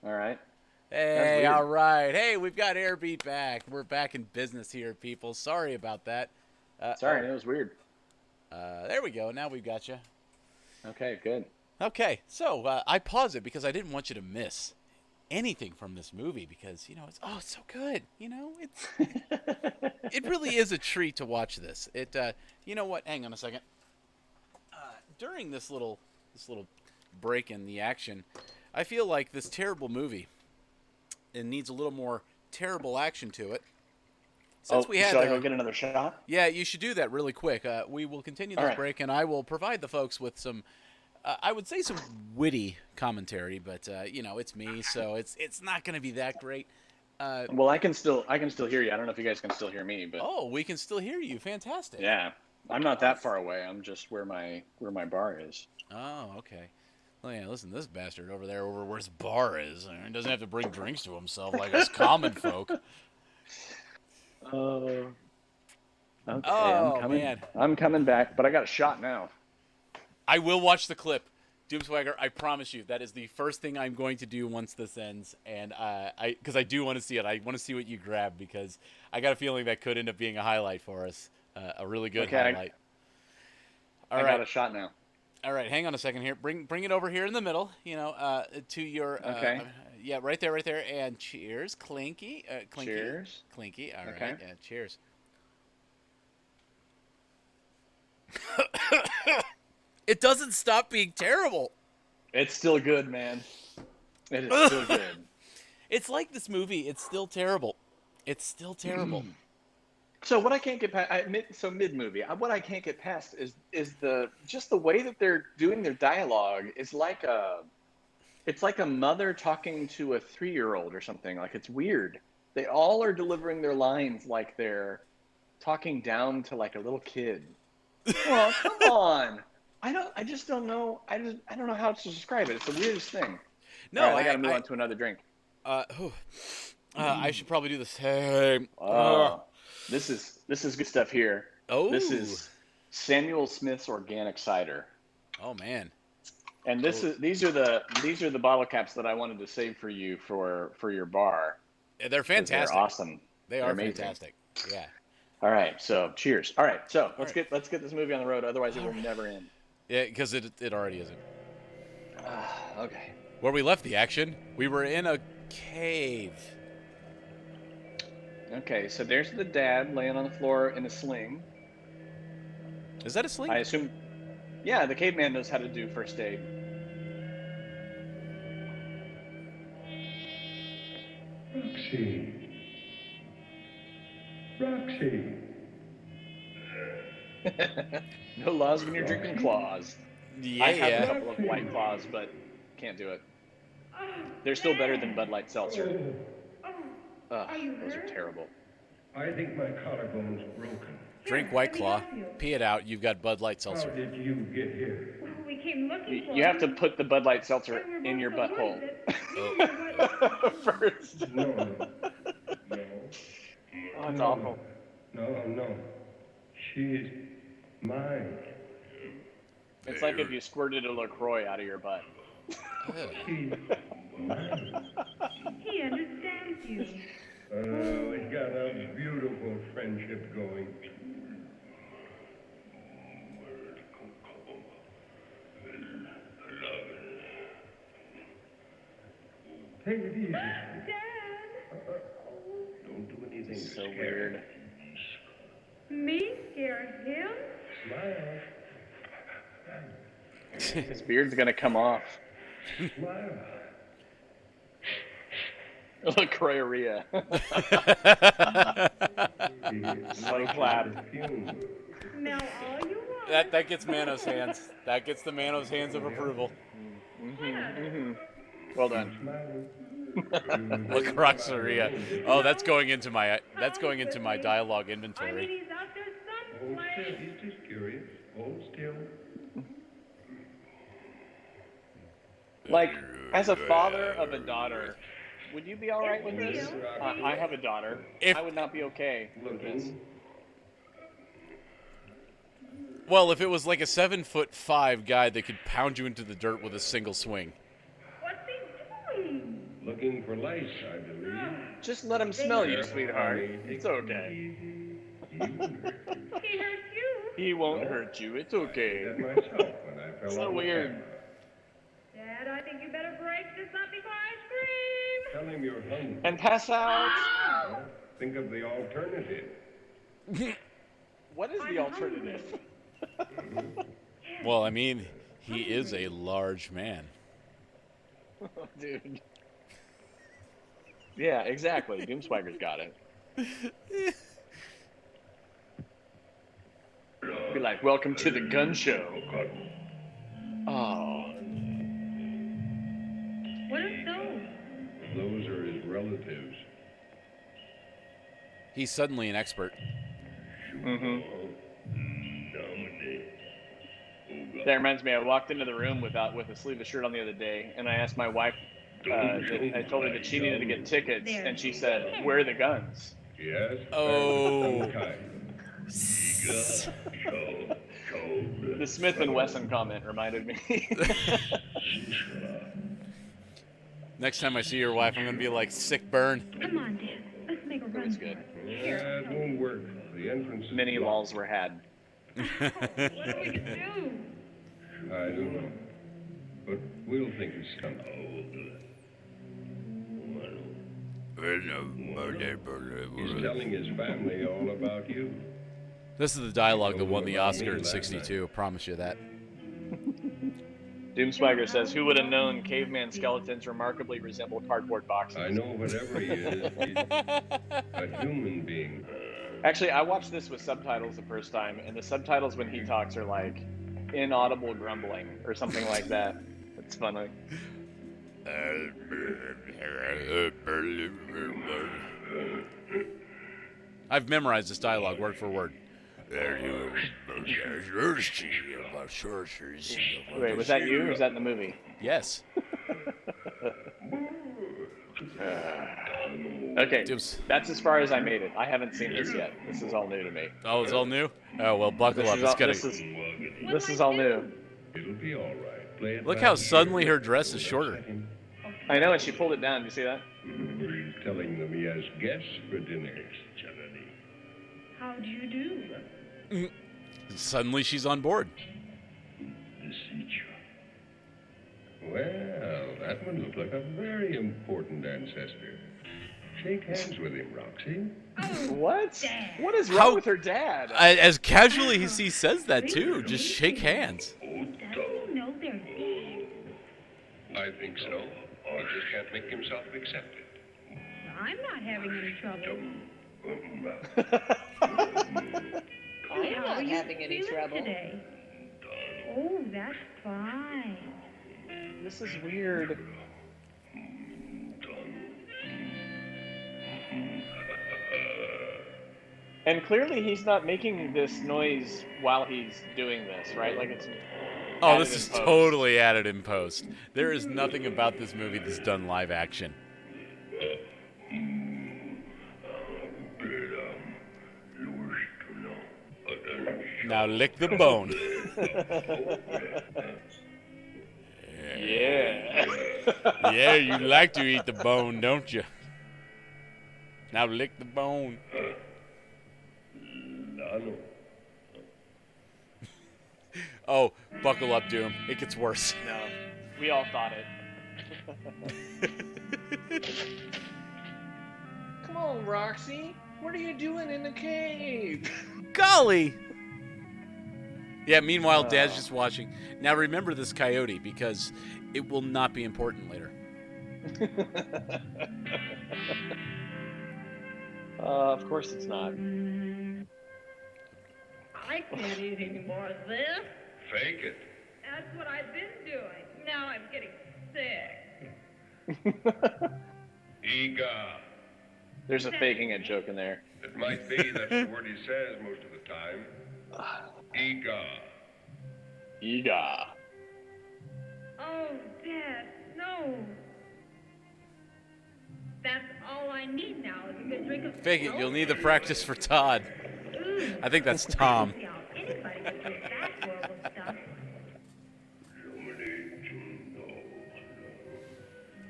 All right. Hey, all right. Hey, we've got Airbeat back. We're back in business here, people. Sorry about that. Sorry, it was weird. There we go. Now we've got you. Okay, good. Okay, so I paused it because I didn't want you to miss anything from this movie because, it's so good. It really is a treat to watch this. You know what? Hang on a second. During this little break in the action, I feel like this terrible movie, it needs a little more terrible action to it. Since we had, should I go get another shot? Yeah, you should do that really quick. We will continue this break, and I will provide the folks with some, I would say some witty commentary, but it's me, so it's not going to be that great. Well, I can still hear you. I don't know if you guys can still hear me, but we can still hear you. Fantastic. Yeah, I'm not that far away. I'm just where my bar is. Oh, okay. Well, yeah, listen, this bastard over there, where his bar is, he doesn't have to bring drinks to himself like us common folk. Okay, Oh, I'm coming. man. I'm coming back, but I got a shot now. I will watch the clip. Doomswagger, I promise you, that is the first thing I'm going to do once this ends, and because I do want to see it. I want to see what you grab, because I got a feeling that could end up being a highlight for us, a really good highlight. All I right. got a shot now. All right, hang on a second here. Bring it over here in the middle. To your. Okay. Yeah, right there, And cheers, Clinky. Clinky. Cheers. Clinky. All Okay. right. Yeah, cheers. It doesn't stop being terrible. It's still good, man. It is still good. It's like this movie. It's still terrible. It's still terrible. So what I can't get past, mid movie, what I can't get past is the way that they're doing their dialogue is like it's like a mother talking to a 3-year-old or something. Like, it's weird. They all are delivering their lines like they're talking down to like a little kid. Well, come on. I just don't know. I don't know how to describe it. It's the weirdest thing. No, All right, I got to move on to another drink. I should probably do the same. This is good stuff here. Oh. This is Samuel Smith's organic cider. Oh man. And these are the bottle caps that I wanted to save for you for your bar. They're fantastic. They're awesome. They are fantastic. Yeah. All right, so cheers. All right, so let's get this movie on the road. Otherwise, it will never end. Yeah, because it already isn't. Okay. Where we left the action, we were in a cave. Okay, so there's the dad laying on the floor in a sling. Is that a sling? I assume. Yeah, the caveman knows how to do first aid. Roxy. No laws when you're drinking claws. Yeah. I have a couple of White Claws, but can't do it. They're still better than Bud Light Seltzer. Ugh, those are terrible. I think my collarbone's broken. Drink White Claw, pee it out. You've got Bud Light How Seltzer. did you get here? Well, we came looking for You have to put the Bud Light Seltzer in your butthole first. No. Oh, it's awful. No. She's mine. It's like if you squirted a LaCroix out of your butt. She's mine. He understands you. We got a beautiful friendship going. Take it easy. Dad! Don't do anything to So scare weird. Me scare him? Smile. His beard's gonna come off. Smile. LaCroixeria. Slow clap. Now all you want. That gets Manos hands. That gets the Manos hands of approval. Well done. LaCroixeria. Oh, that's going into my dialogue I mean, inventory. he's out there Hold someplace. still. He's just curious. Hold still. Like, as a father of a daughter, would you be all right with this? I have a daughter. I would not be okay with this. Well, if it was like a 7'5" guy that could pound you into the dirt with a single swing. What's he doing? Looking for lice, I believe. Just let him smell you, sweetheart. It's okay. He hurt you. He won't hurt you. It's okay. Did myself when I fell So off the weird. camera. Dad, I think you better break this up before I scream. Tell him you're hungry. And pass out. Think of the alternative. What is the alternative? Well, I mean, he is a large man. Dude. Yeah, exactly. Doomswagger's got it. Be like, welcome to the gun show. Oh. What are those? Those are his relatives. He's suddenly an expert. That reminds me, I walked into the room with a sleeveless shirt on the other day, and I asked my wife, I told her that she needed to get tickets, and she said, where are the guns? Yes. Oh. The Smith and Wesson comment reminded me. Next time I see your wife, I'm going to be like, sick burn. Come on, Dad. Let's make a It run was for good. it. Here. It won't work. The entrance is Many blocked. walls were had. What are we gonna do? I don't know. But we'll think of something. He's telling his family all about you. This is the dialogue that won the Oscar in '62. I promise you that. Doomswagger says, "Who would have known caveman skeletons remarkably resemble cardboard boxes?" I know whatever he is, he's a human being. Actually, I watched this with subtitles the first time, and the subtitles when he talks are like inaudible grumbling or something like that. It's funny. I've memorized this dialogue word for word. Wait, was that you or was that in the movie? Yes. Okay, Dibs. that's as far as I made it. I haven't seen this yet. This is all new to me. Oh, it's all new? Oh, well, buckle up. It's gonna... This is all new. It'll be all right. Play it Look how loud. suddenly her dress is shorter. I know, and she pulled it down. Do you see that? He's telling them he has guests for dinner. How do you do? Suddenly she's on board. Well, that one looked like a very important ancestor. Shake hands with him, Roxy. What? Dad. What is wrong How- with her dad? As casually as he says that, too. Just shake hands. Doesn't he know they're dead? I think so. He just can't make himself accepted. I'm not having any trouble. I'm How not are you having any feeling trouble. today? Oh, that's fine. This is weird. And clearly he's not making this noise while he's doing this, right? Like it's Oh, added this is in post. totally added in post. There is nothing about this movie that's done live action. Now lick the bone. Yeah. Yeah, you like to eat the bone, don't you? Now lick the bone. Oh, buckle up, Doom. It gets worse. No, we all thought it. Come on, Roxy. What are you doing in the cave? Golly! Yeah, meanwhile, Dad's just watching. Now remember this coyote, because it will not be important later. Of course it's not. I can't eat any more of this. Fake it. That's what I've been doing. Now I'm getting sick. EEGAH. There's a faking it joke in there. It might be that's the word he says most of the time. EEGAH. EEGAH. Oh, Dad, no. That's all I need now is a good drink of Fake it, you'll need the practice for Todd. Ooh. I think that's Tom. See how anybody would do that horrible stuff.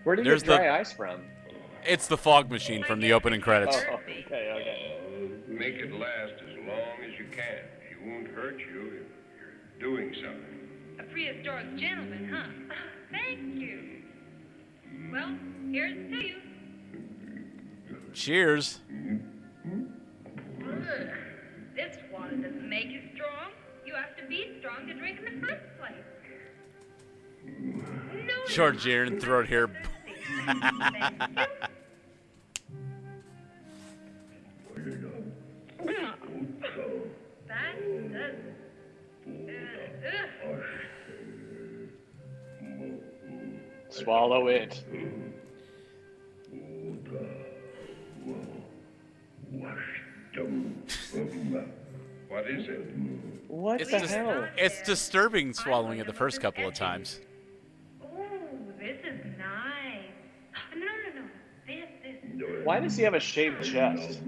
Where did you There's get dry the- ice from? It's the fog machine from the opening credits. Oh, okay. Make it last as long as you can. He won't hurt you if you're doing something. A prehistoric gentleman, huh? Thank you. Well, here's to you. Cheers. Ugh. This water doesn't make you strong. You have to be strong to drink in the first place. No, Short Jiren, throat hair. That does. Swallow it. What is it? What It's the just, hell? it's disturbing swallowing it the first couple of times. Oh, this is nice. No. This. Why does he have a shaved chest?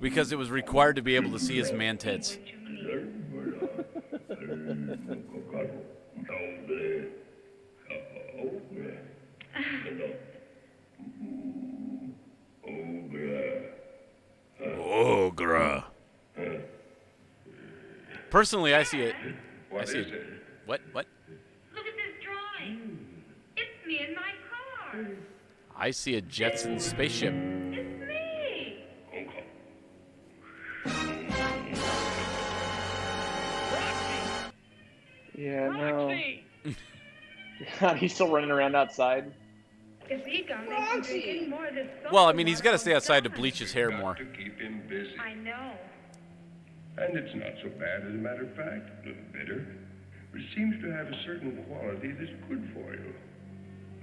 Because it was required to be able to see his man tits. Ogre. Personally, I see it. What is it? What? Look at this drawing. It's me in my car. I see a Jetson spaceship. It's me. Okay. Yeah, no. God, he's still running around outside. If EEGAH makes him drink any more of this soda Well, I mean, he's water, got to stay I'll outside to die. bleach his hair more. Got to keep him busy. I know. And it's not so bad, as a matter of fact. A little bitter. But it seems to have a certain quality that's good for you.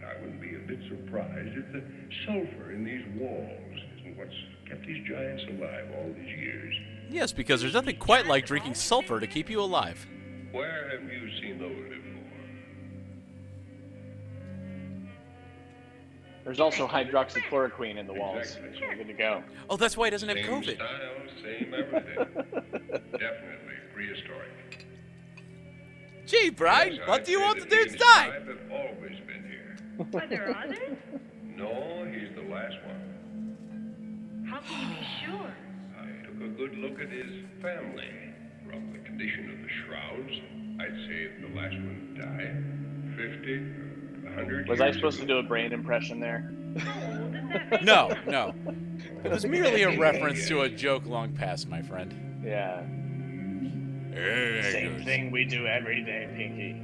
I wouldn't be a bit surprised if the sulfur in these walls isn't what's kept these giants alive all these years. Yes, because there's nothing quite like drinking sulfur to keep you alive. Where have you seen those before? There's also hydroxychloroquine in the walls. Exactly. We're good to go. Oh, that's why he doesn't have Same COVID. style, same everything. Definitely prehistoric. Gee, Brian, Yes, what I'd do you say want the that he dude's and his time? tribe have always been here. Are there others? No, he's the last one. How can you be sure? I took a good look at his family. From the condition of the shrouds, I'd say if the last one died 50, 100 Was years I supposed to ago. do a brain impression there? How old is that baby? No. It was merely a reference to a joke long past, my friend. Yeah. Same thing we do every day, Pinky.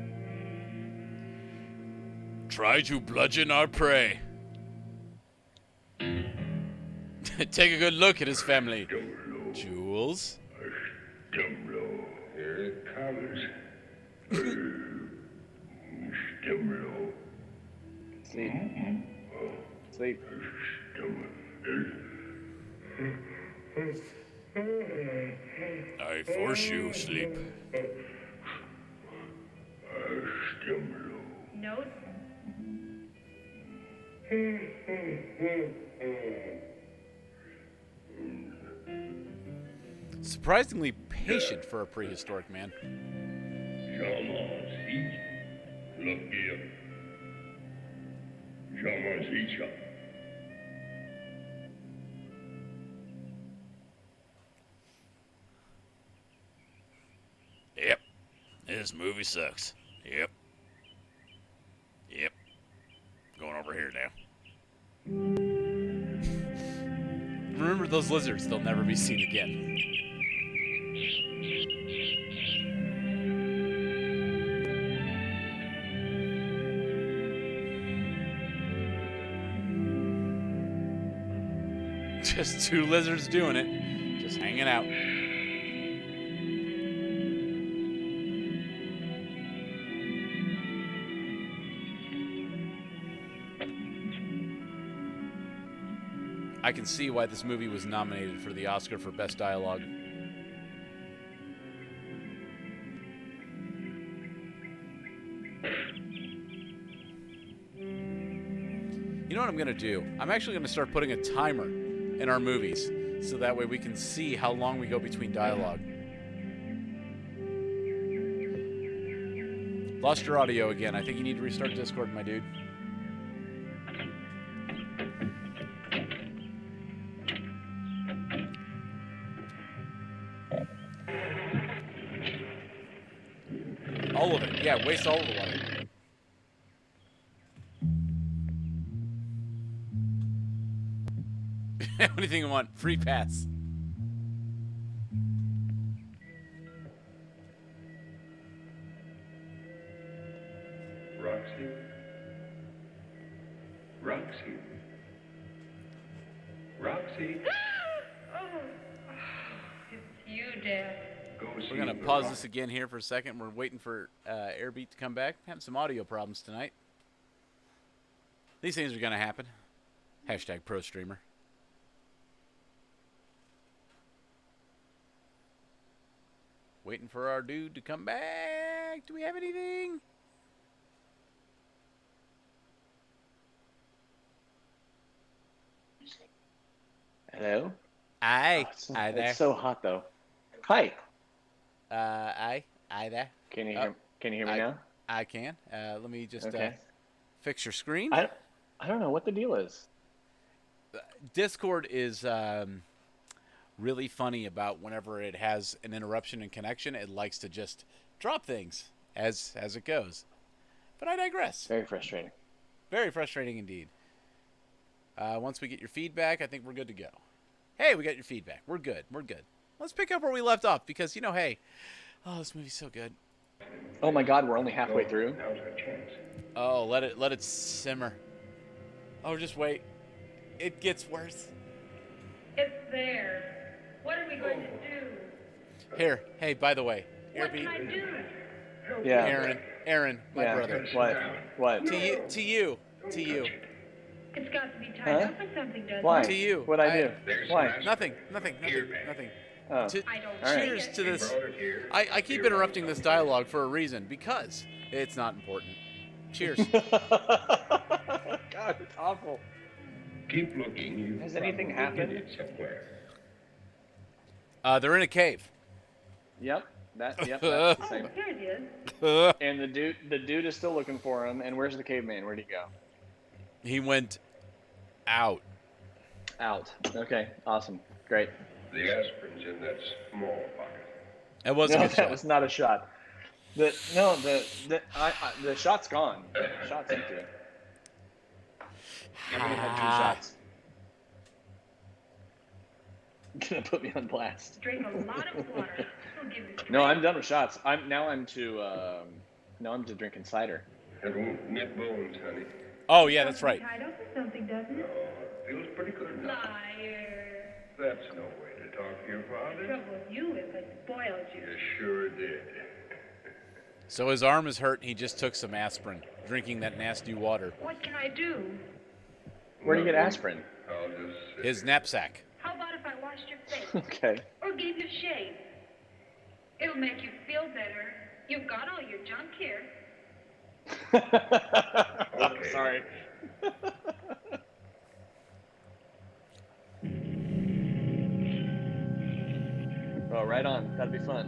Try to bludgeon our prey. Take a good look at his family. Jules? Stumlo. Here it comes. Stumlo. Sleep. Sleep. I force you, sleep. Stumlo. Note. Surprisingly patient for a prehistoric man. Shaman see. Look here. Shaman see. Yep. This movie sucks. Yep. Going over here now. Remember those lizards, they'll never be seen again. Just two lizards doing it. Just hanging out. I can see why this movie was nominated for the Oscar for Best Dialogue. You know what I'm going to do? I'm actually going to start putting a timer in our movies so that way we can see how long we go between dialogue. Lost your audio again. I think you need to restart Discord, my dude. All of it. Yeah, waste all of the water. Anything you want. Free pass. Roxy. Roxy. Roxy. Oh, it's you, Dad. Go see We're going to the pause Rox- this again here for a second. We're waiting for Airbeat to come back. Having some audio problems tonight. These things are going to happen. Hashtag pro streamer. Waiting for our dude to come back. Do we have anything? Hello? Aye. Oh, Aye there. it's so hot though. Hi. Aye. Aye there. Can you hear? Can you hear me now? I can. Let me just Okay. fix your screen. I don't know what the deal is. Discord is really funny about whenever it has an interruption in connection, it likes to just drop things as it goes. But I digress. Very frustrating. Very frustrating indeed. Once we get your feedback, I think we're good to go. Hey, we got your feedback. We're good. We're good. Let's pick up where we left off because, hey, this movie's so good. Oh my God, we're only halfway through. Now's our chance. Oh, let it simmer. Oh, just wait. It gets worse. It's there. What are we going to do? Here, hey, by the way, What can I do? Yeah. Aaron, my brother. What? To you. It's got to be tied Huh? up with something, doesn't Why? it? To you. What'd I do? There's Why? the last Nothing. Oh. To, I don't All right. cheers see it. to this. brought it here. I keep interrupting this dialogue for a reason because it's not important. Cheers. God, it's awful. Keep looking. You Has anything probably happened? hid it somewhere. They're in a cave. Yep. That's the same. Here it is. And the dude is still looking for him. And where's the caveman? Where'd he go? He went out. Out. Okay. Awesome. Great. The aspirin's in that small pocket. That wasn't No, a that shot. was not a shot. The shot's gone. The shot's empty. I only had 2 shots. Gonna put me on blast. Drink a lot of water. We'll give you No, I'm done with shots. I'm to drinking cider. It won't knit bones, honey. Oh yeah, that's right. Tied up with something, doesn't it? Feels pretty good now. Liar. That's no way to talk to your father. Trouble with you is I spoiled you. You sure did. So his arm is hurt. He just took some aspirin, drinking that nasty water. What can I do? Where do you get aspirin? I'll just sit His here. knapsack. How about if I washed your face? Okay. Or gave you a shave? It'll make you feel better. You've got all your junk here. I'm sorry. Oh, right on. That'd be fun.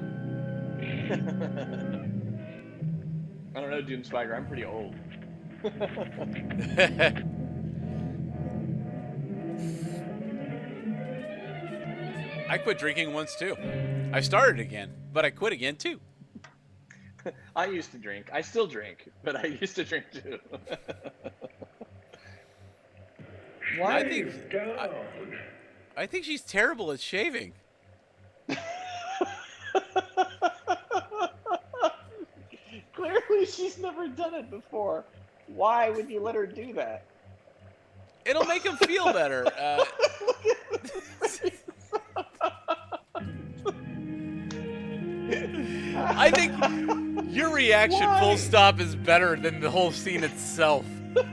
I don't know, Doom Swagger. I'm pretty old. I quit drinking once too. I started again, but I quit again too. I used to drink. I still drink, but I used to drink too. Why? I think she's terrible at shaving. Clearly, she's never done it before. Why would you let her do that? It'll make him feel better. I think your reaction, Why? full stop, is better than the whole scene itself. That's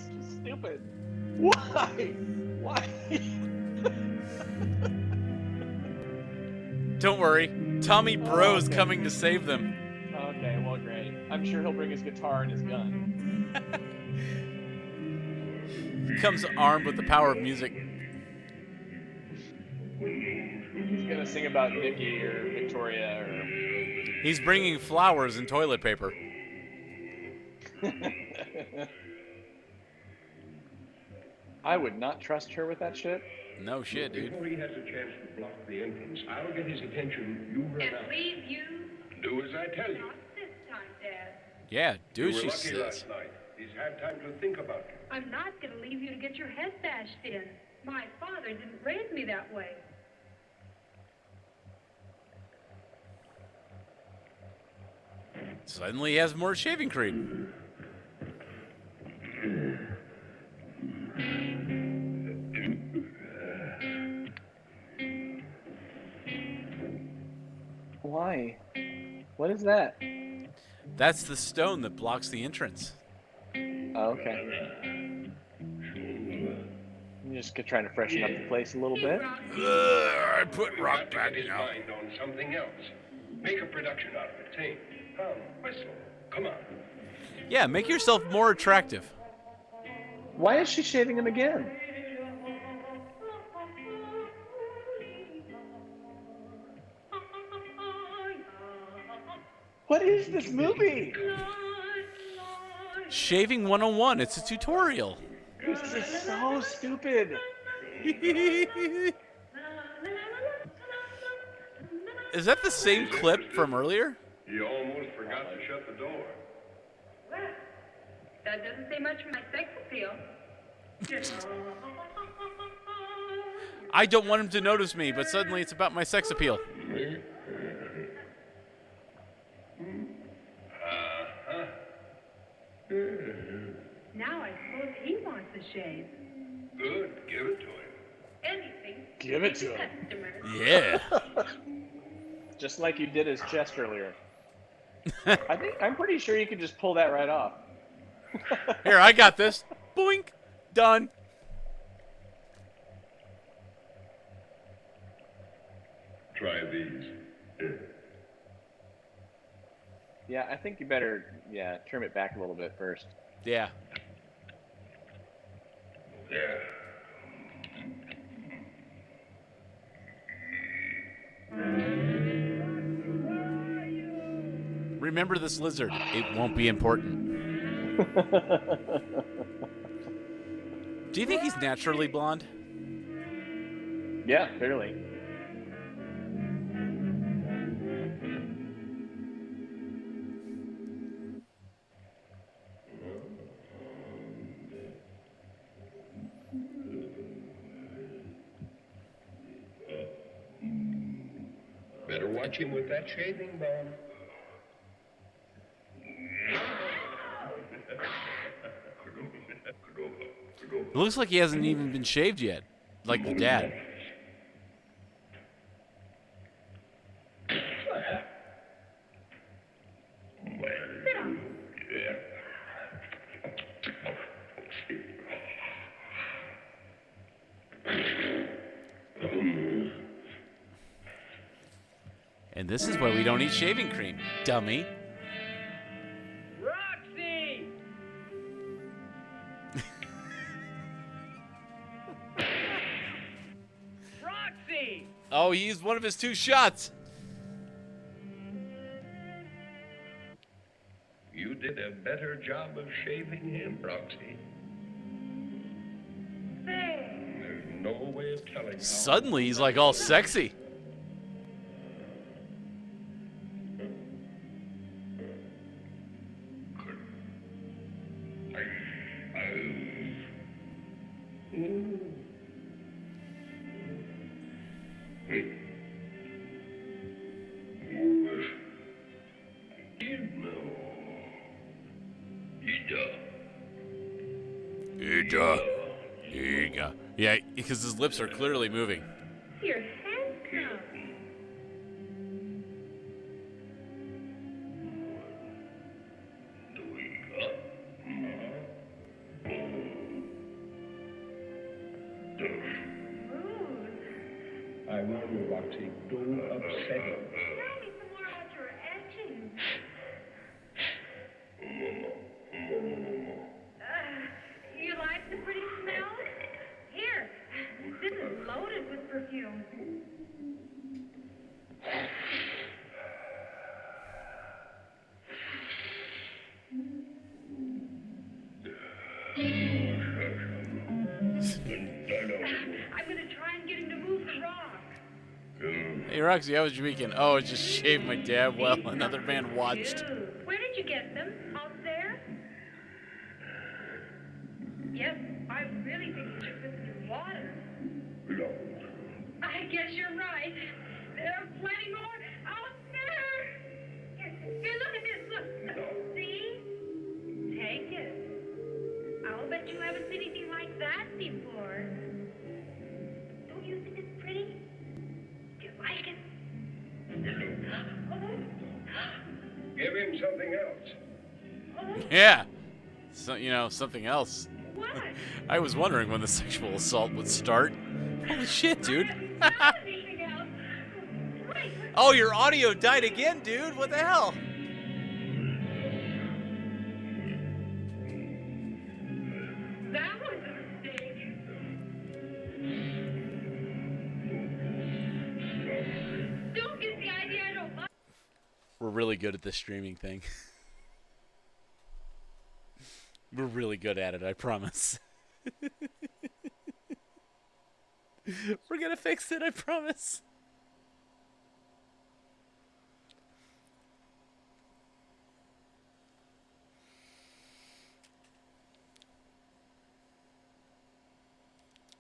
just stupid. Why? Why? Don't worry, Tommy Bro's okay. coming to save them. Okay, well, great. I'm sure he'll bring his guitar and his gun. He comes armed with the power of music. He's gonna sing about Nikki or Victoria or. He's bringing flowers and toilet paper. I would not trust her with that shit. No shit, dude. Before he has a chance to block the entrance, I'll get his attention. You run And out. leave you? Do as I tell you. Not this time, Dad. Yeah, do You as were she lucky says. last night. He's had time to think about you. I'm not going to leave you to get your head bashed in. My father didn't raise me that way. Suddenly he has more shaving cream. Why? What is that? That's the stone that blocks the entrance. Oh, okay. You just trying to freshen up the place a little bit. I put We've got to get his mind on something else. Make a production out of it. Sing, hum, whistle. Come on. Yeah, make yourself more attractive. Why is she shaving him again? What is this movie? Shaving 101, it's a tutorial. This is so stupid. Is that the same clip from earlier? You almost forgot to shut the door. Well, that doesn't say much for my sex appeal. I don't want him to notice me, but suddenly it's about my sex appeal. Now I suppose he wants a shave. Good, give it to him. Anything. Give it to him. Customer. Yeah. Just like you did his chest earlier. I'm pretty sure you could just pull that right off. Here, I got this. Boink. Done. Try these. Yeah, I think you better, trim it back a little bit first. Yeah. Yeah. Remember this lizard. It won't be important. Do you think he's naturally blonde? Yeah, clearly. Better watch him with that shaving bone. It looks like he hasn't even been shaved yet. Like the dad. And this is why we don't eat shaving cream, dummy. Roxy! Roxy! Oh, he used one of his 2 shots. You did a better job of shaving him, Roxy. There's no way of telling how. Suddenly, he's like all sexy. EEGAH. Yeah, because his lips are clearly moving. You're handsome. I will, Roxy. Don't upset him. Tell me some more about your etching. You like the pretty smell? Here, this is loaded with perfume. I'm gonna try and get him to move the rock. Hey, Roxy, how was your weekend? Oh, I just shaved my dad while another man watched. Where did you get them? Out there? Yes, I really think you should put them in water. No. I guess you're right. There are plenty more out there. Here, look at this. Look. See? Take it. I'll bet you haven't seen anything like that before. Don't you think it's pretty? Do you like it? Give him something else. Yeah. So, something else. What? I was wondering when the sexual assault would start. Holy shit, dude. Not anything else. Wait. Oh, your audio died again, dude. What the hell? That was a mistake. Don't get the idea I don't like. We're really good at this streaming thing. We're really good at it, I promise. We're gonna fix it, I promise.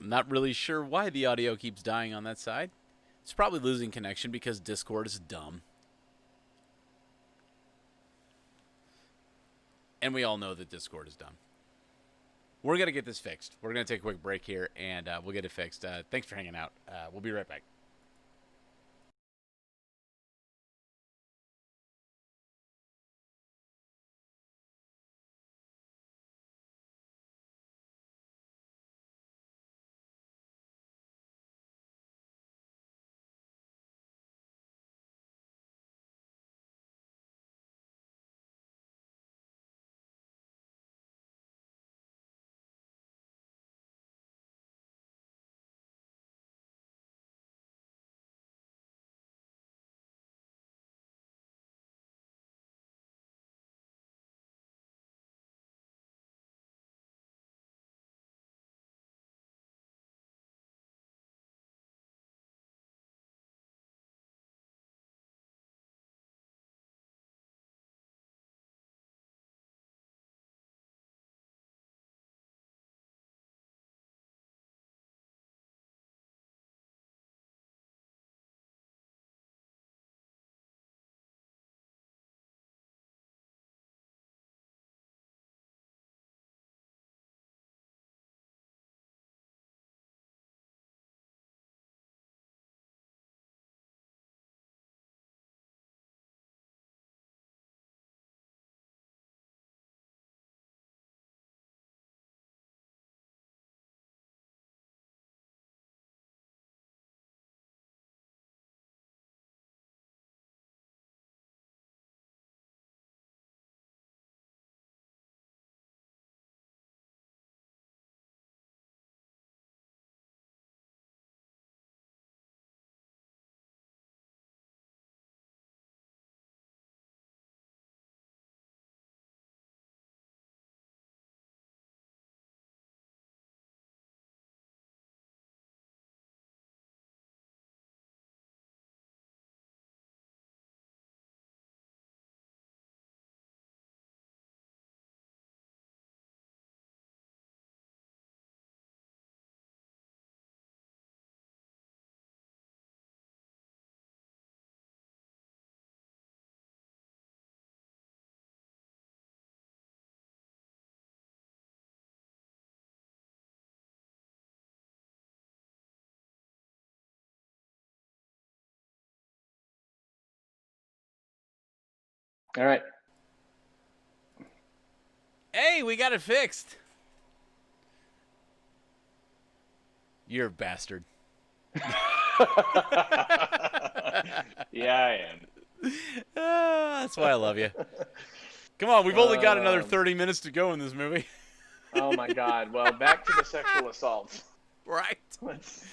I'm not really sure why the audio keeps dying on that side. It's probably losing connection because Discord is dumb. And we all know that Discord is dumb. We're going to get this fixed. We're going to take a quick break here, and we'll get it fixed. Thanks for hanging out. We'll be right back. All right. Hey, we got it fixed. You're a bastard. Yeah, I am. That's why I love you. Come on, we've only got another 30 minutes to go in this movie. Oh my God. Well, back to the sexual assault. Right. Let's...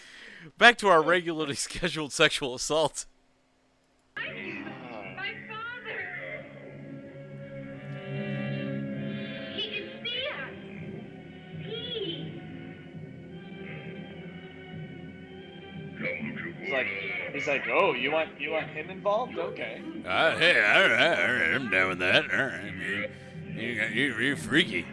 Back to our regularly scheduled sexual assault. My father! He can see us! He! He's like, oh, you want him involved? Okay. Hey, I'm down with that. All right, man. You're freaky.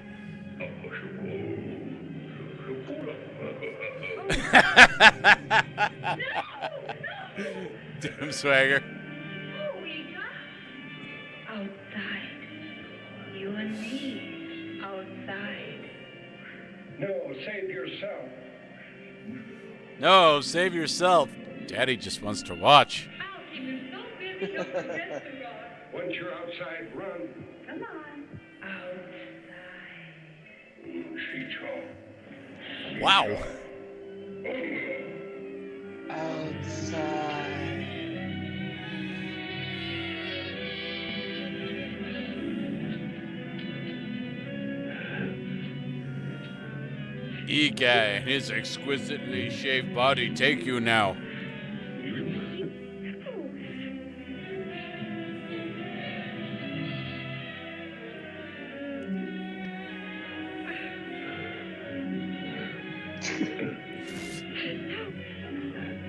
Damn swagger. Oh, EEGAH! Outside. You and me. Outside. No, save yourself. No, save yourself. Daddy just wants to watch. Ouch! You're so busy don't forget to run. Once you're outside, run. Come on. Outside. She Wow. Outside. EEGAH and his exquisitely shaved body take you now.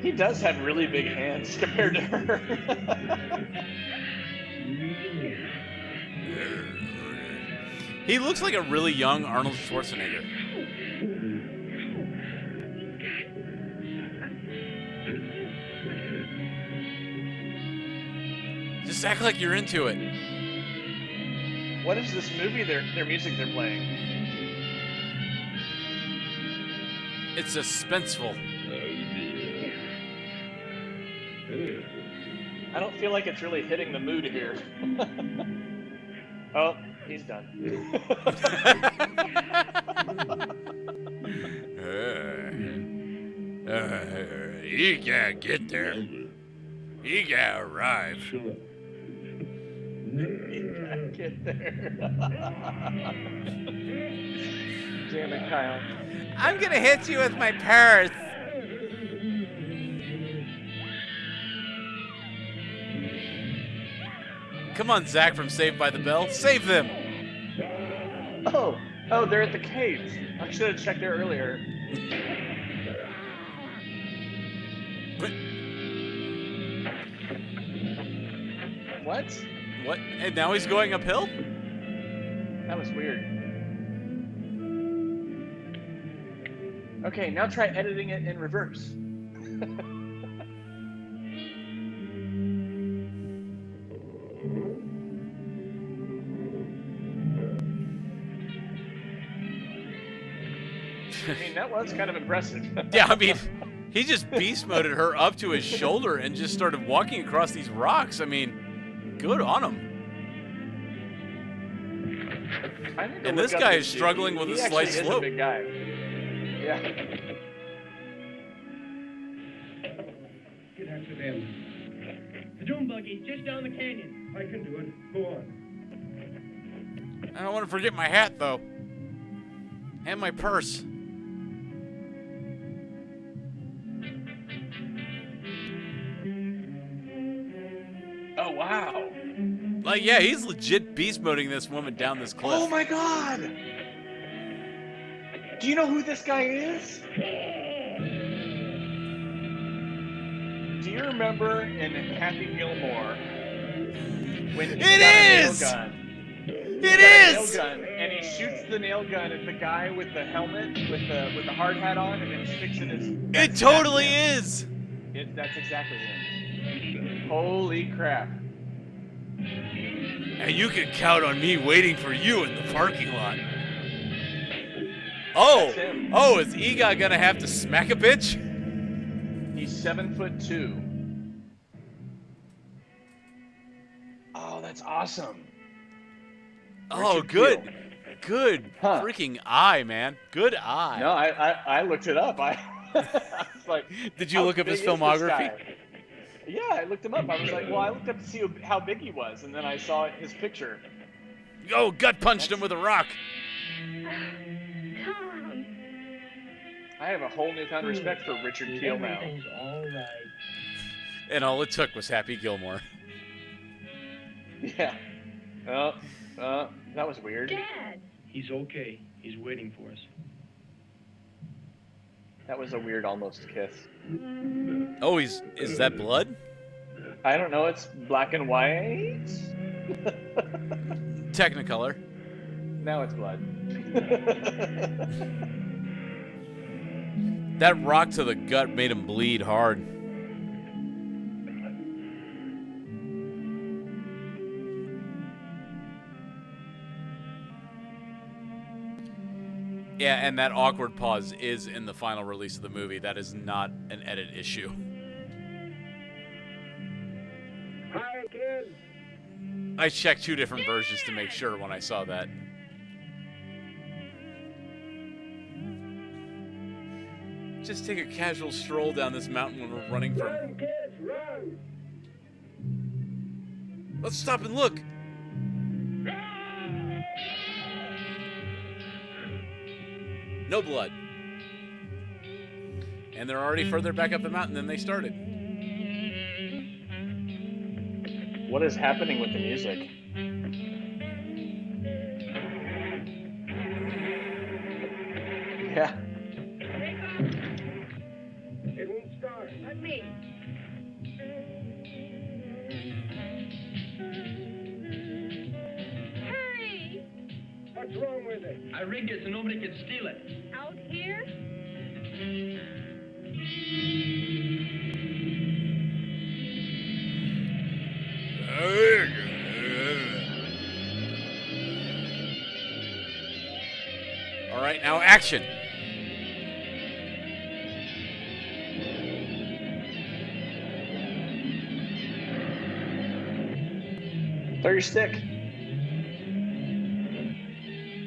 He does have really big hands compared to her. He looks like a really young Arnold Schwarzenegger. Just act like you're into it. What is this movie? Their music they're playing. It's suspenseful. I don't feel like it's really hitting the mood here. Oh, he's done. You gotta get there. You gotta arrive. Get there. Damn it, Kyle. I'm gonna hit you with my purse. Come on, Zach from Saved by the Bell. Save them. Oh, they're at the caves. I should have checked there earlier. What? What? And now he's going uphill? That was weird. Okay, now try editing it in reverse. I mean, that was kind of impressive. Yeah, I mean, he just beast moded her up to his shoulder and just started walking across these rocks. I mean, good on him. And this guy is struggling with a slight slope. He actually is a big guy. Yeah. Get after them. The dune buggy, just down the canyon. I can do it. Go on. I don't want to forget my hat, though. And my purse. Oh, wow. Like, yeah, he's legit beast moding this woman down this cliff. Oh, my God. Do you know who this guy is? Do you remember in Happy Gilmore when he got a nail gun? It is! Nail gun, and he shoots the nail gun at the guy with the helmet, with the hard hat on, and it sticks in his... It totally is! That's exactly him. Holy crap. And you can count on me waiting for you in the parking lot. Oh! That's him. Oh, is EEGAH gonna have to smack a bitch? He's 7'2". Oh, that's awesome. Oh, Richard good. Kiel. Good Huh. freaking eye, man. Good eye. No, I looked it up. I was like, Did you how look up his big is this filmography? guy? Yeah, I looked him up. I was like, well, I looked up to see how big he was, and then I saw his picture. Oh, gut punched him with a rock. Tom. I have a whole newfound respect for Richard Kiel now. Everything's all right. And all it took was Happy Gilmore. Yeah. That was weird. Dad. He's okay. He's waiting for us. That was a weird almost kiss. Oh, is that blood? I don't know. It's black and white. Technicolor. Now it's blood. That rock to the gut made him bleed hard. Yeah, and that awkward pause is in the final release of the movie. That is not an edit issue. Hi, kids. I checked 2 different versions to make sure when I saw that. Just take a casual stroll down this mountain when we're running from... Run, kids, run. Let's stop and look! No blood. And they're already further back up the mountain than they started. What is happening with the music? Yeah. Hurry! Hurry! What's wrong with it? I rigged it so nobody could steal it. Out here? All right, now action. Throw your stick.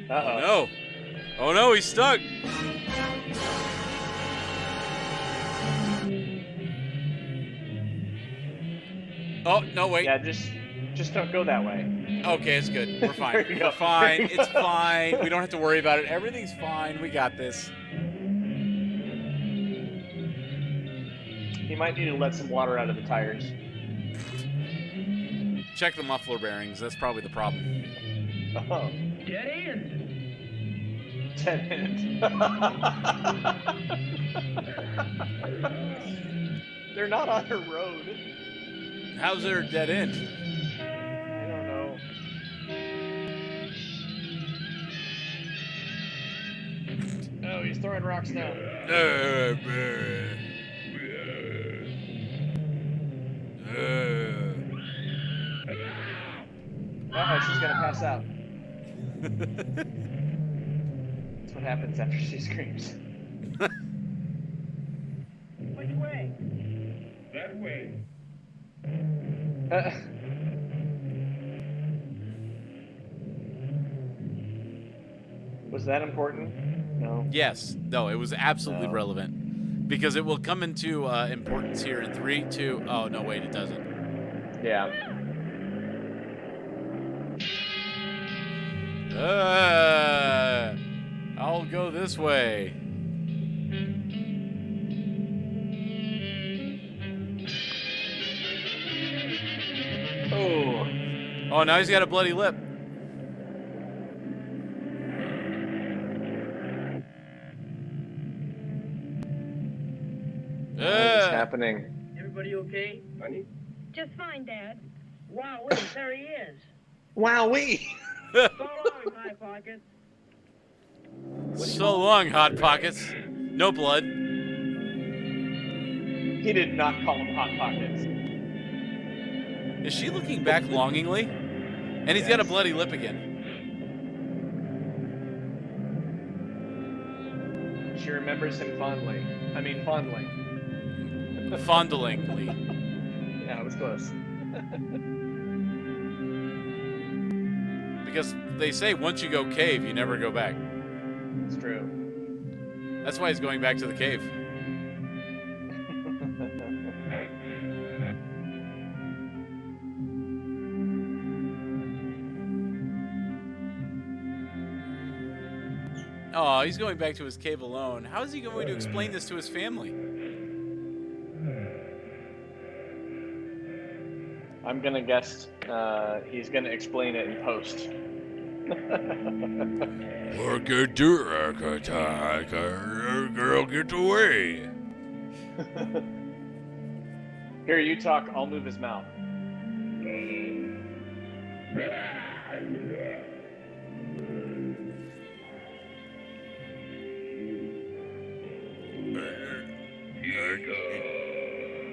Oh Uh-oh. no. Oh no, he's stuck. Oh, no, wait. Yeah, just don't go that way. Okay, it's good. We're fine. There you go. We're fine. There you It's go. fine. We don't have to worry about it. Everything's fine. We got this. You might need to let some water out of the tires. Check the muffler bearings. That's probably the problem. Oh, Dead end. dead end. They're not on a road. How's there a dead end? I don't know. Oh, he's throwing rocks now. Uh-oh, she's gonna pass out. That's what happens after she screams. Which way? That way. Uh, was that important? No. Yes. No, it was absolutely No. relevant. Because it will come into importance here in 3, 2... Oh, no, wait, it doesn't. Yeah. I'll go this way. Oh. Oh, now he's got a bloody lip. What's happening? Everybody okay? Honey? Just fine, Dad. Wow, wait, there he is. Wowee! So long, High Pocket. So long, Hot Pockets. No blood. He did not call him Hot Pockets. Is she looking back longingly? And he's got a bloody lip again. She remembers him fondly. I mean, fondling. Fondlingly. Yeah, it was close. Because they say once you go cave, you never go back. It's true. That's why he's going back to the cave. Oh, he's going back to his cave alone. How is he going to explain this to his family? I'm gonna guess he's gonna explain it in post. Girl, get away. Here, you talk. I'll move his mouth.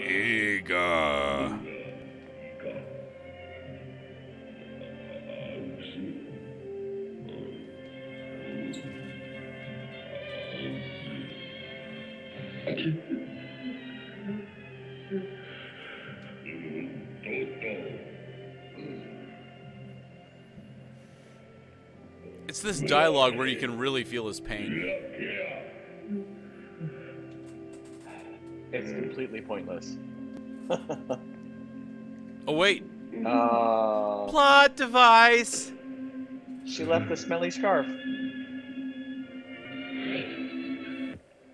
EEGAH. It's this dialogue where you can really feel his pain. It's completely pointless. Oh, wait. Oh. Plot device. She left the smelly scarf.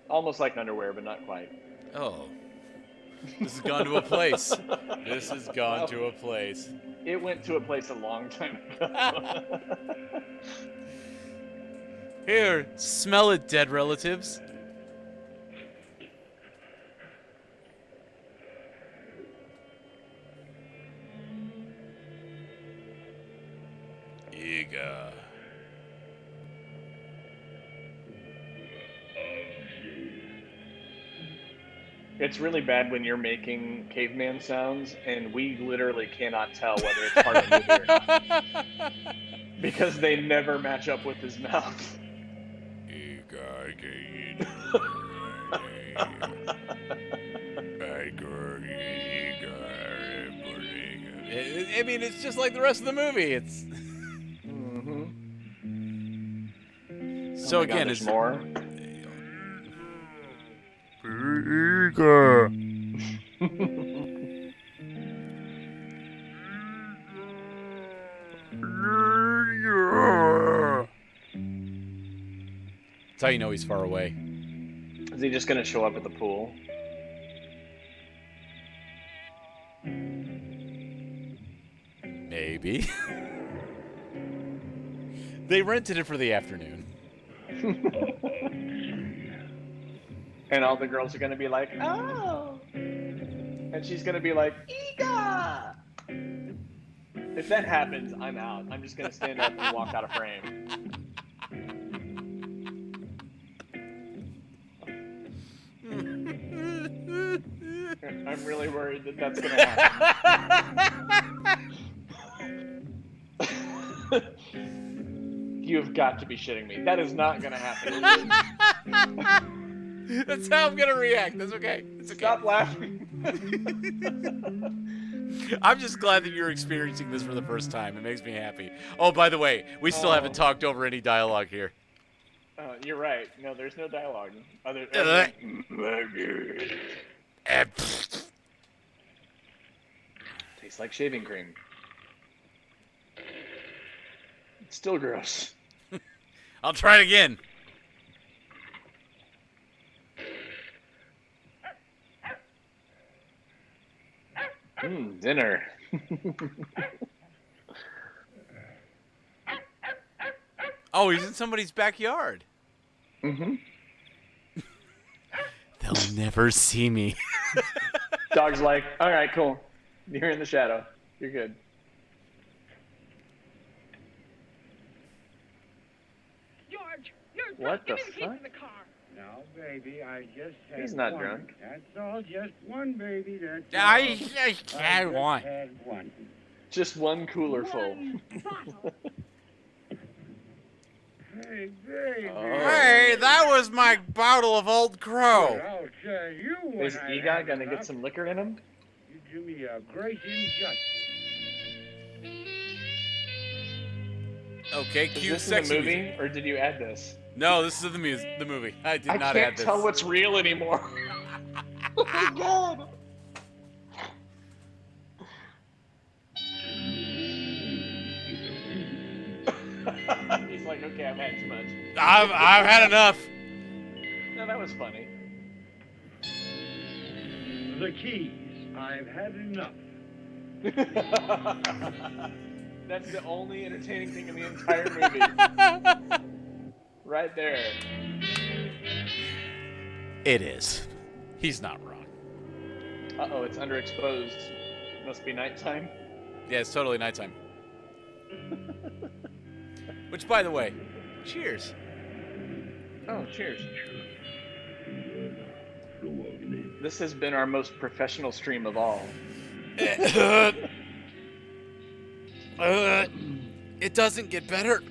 Almost like underwear, but not quite. Oh. This has gone to a place. This has gone to a place. It went to a place a long time ago. Here, smell it, dead relatives. EEGAH. It's really bad when you're making caveman sounds and we literally cannot tell whether it's part of the movie or not. Because they never match up with his mouth. I mean, it's just like the rest of the movie. It's so Oh my again, God, it's there's more. That's how you know he's far away. Is he just gonna show up at the pool? Maybe. They rented it for the afternoon. And all the girls are gonna be like, oh, and she's gonna be like, EEGAH! If that happens, I'm out. I'm just gonna stand up and walk out of frame. I'm really worried that that's gonna happen. You've got to be shitting me. That is not gonna happen. That's how I'm gonna react. That's okay. It's okay. Stop laughing. I'm just glad that you're experiencing this for the first time. It makes me happy. Oh, by the way, we still haven't talked over any dialogue here. You're right. No, there's no dialogue. Tastes like shaving cream. It's still gross. I'll try it again. Dinner. Oh, he's in somebody's backyard. Mm-hmm. They'll never see me. Dog's like, all right, cool. You're in the shadow. You're good. George, What the give me the keys fuck? to the car. No, baby, I just had He's not one. drunk. That's all, just one, baby. That's all. I just had one. had one. Just one cooler full. One bottle. Hey, baby. Oh. Hey, that was my bottle of Old Crow. I'll tell you when Is I EEGAH have gonna enough. get some liquor in him? You do me a great injustice. Okay, Is cue this in sexy the movie, music. or did you add this? No, this is the movie. I did I not can't add this. tell what's real anymore. Oh my God. He's like, okay, I've had too much. I've had enough. No, that was funny. The keys. I've had enough. That's the only entertaining thing in the entire movie. Right there. It is. He's not wrong. Uh-oh, it's underexposed. Must be nighttime. Yeah, it's totally nighttime. Which, by the way, cheers. Oh, cheers. This has been our most professional stream of all. It doesn't get better.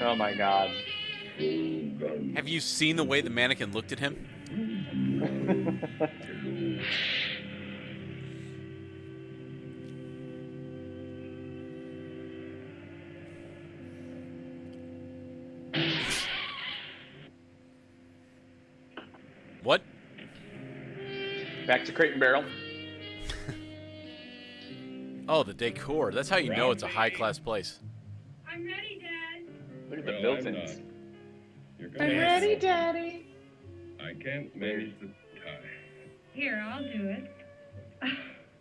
Oh my God. Have you seen the way the mannequin looked at him? What? Back to Crate and Barrel. Oh, the decor. That's how you know it's a high-class place. I'm ready, Dad. Look at the No, built-ins. I'm not. You're I'm gonna ready, Daddy. I can't manage the tie. Here, I'll do it.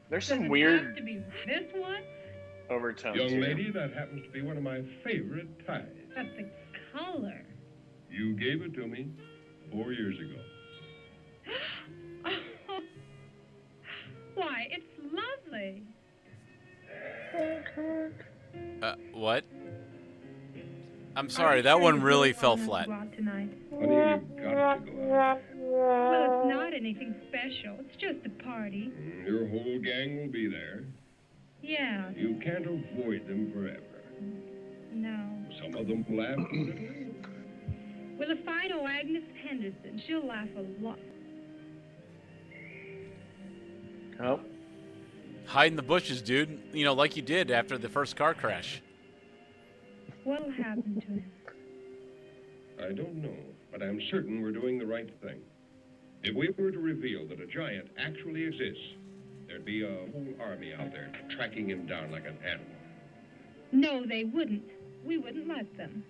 There's Does some it weird have to be this one? overtones Young here. lady, that happens to be one of my favorite ties. But the color. You gave it to me 4 years ago. Why, it's lovely. What? I'm sorry, that one really fell flat. Tonight? Honey, you've got to go out. Well, it's not anything special. It's just a party. Your whole gang will be there. Yeah, You can't avoid them forever. no. Some of them laugh a little. Well, if I know Agnes Henderson, she'll laugh a lot. Oh, Hide in the bushes, dude. You know, like you did after the first car crash. What'll happen to him? I don't know, but I'm certain we're doing the right thing. If we were to reveal that a giant actually exists, there'd be a whole army out there tracking him down like an animal. No, they wouldn't. We wouldn't let them.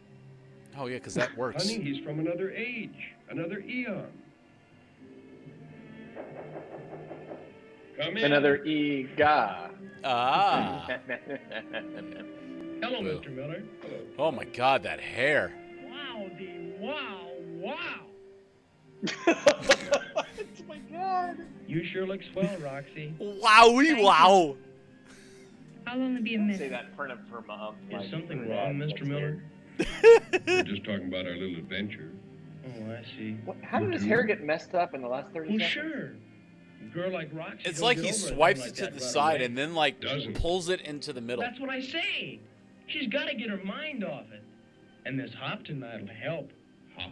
Oh, yeah, because that works. Honey, he's from another age, another eon. Come in. another EEGAH. Ah. Hello, Well. Mr. Miller. Oh, my God, that hair. Wowdy, wow, wow. Oh my God. You sure look swell, Roxy. Wowie, wow. I'll only be a Say minute. that in front of her mom. Is something wrong, Mr. Miller? We're just talking about our little adventure. Oh, I see. How did his hair get messed up in the last 30 Well, seconds? sure. A girl like Roxy It's don't like get he over a thing swipes like it to that the right side away. and then, like, Doesn't. pulls it into the middle. That's what I say. She's got to get her mind off it. And this hop tonight will help. Hop?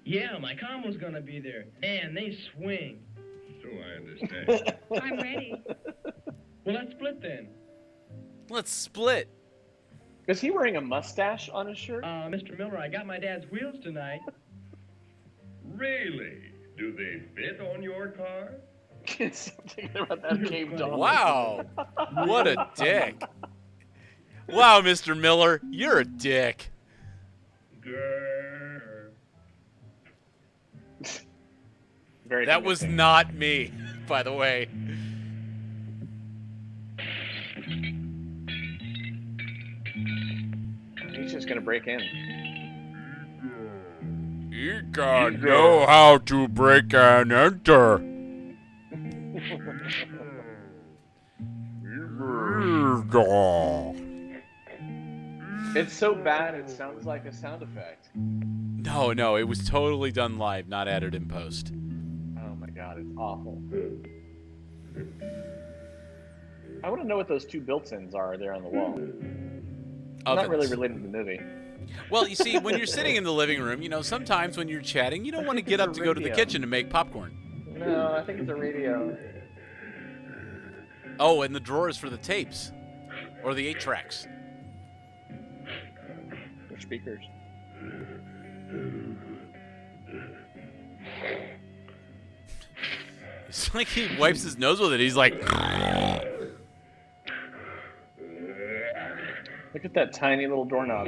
Yeah, my combo's gonna be there. Man, they swing. So I understand. I'm ready. Well, let's split then. Let's split. Is he wearing a mustache on his shirt? Mr. Miller, I got my dad's wheels tonight. Really? Do they fit on your car? Something about that cave dog. Wow. What a dick. Wow, Mr. Miller, you're a dick. Grrr. Very That was convincing. not me, by the way. He's just gonna break in. You gotta know how to break and enter. It's so bad it sounds like a sound effect. No, it was totally done live, not added in post. Oh my God, it's awful. I want to know what those two built-ins are there on the wall. Not really Ovens. related to the movie. Well, you see, when you're sitting in the living room, you know, sometimes when you're chatting, you don't want to get up to go to the Radio. kitchen to make popcorn. No, I think it's a radio. Oh, and the drawers for the tapes. Or the 8-tracks. Or speakers. It's like he wipes his nose with it. He's like, Look at that tiny little doorknob.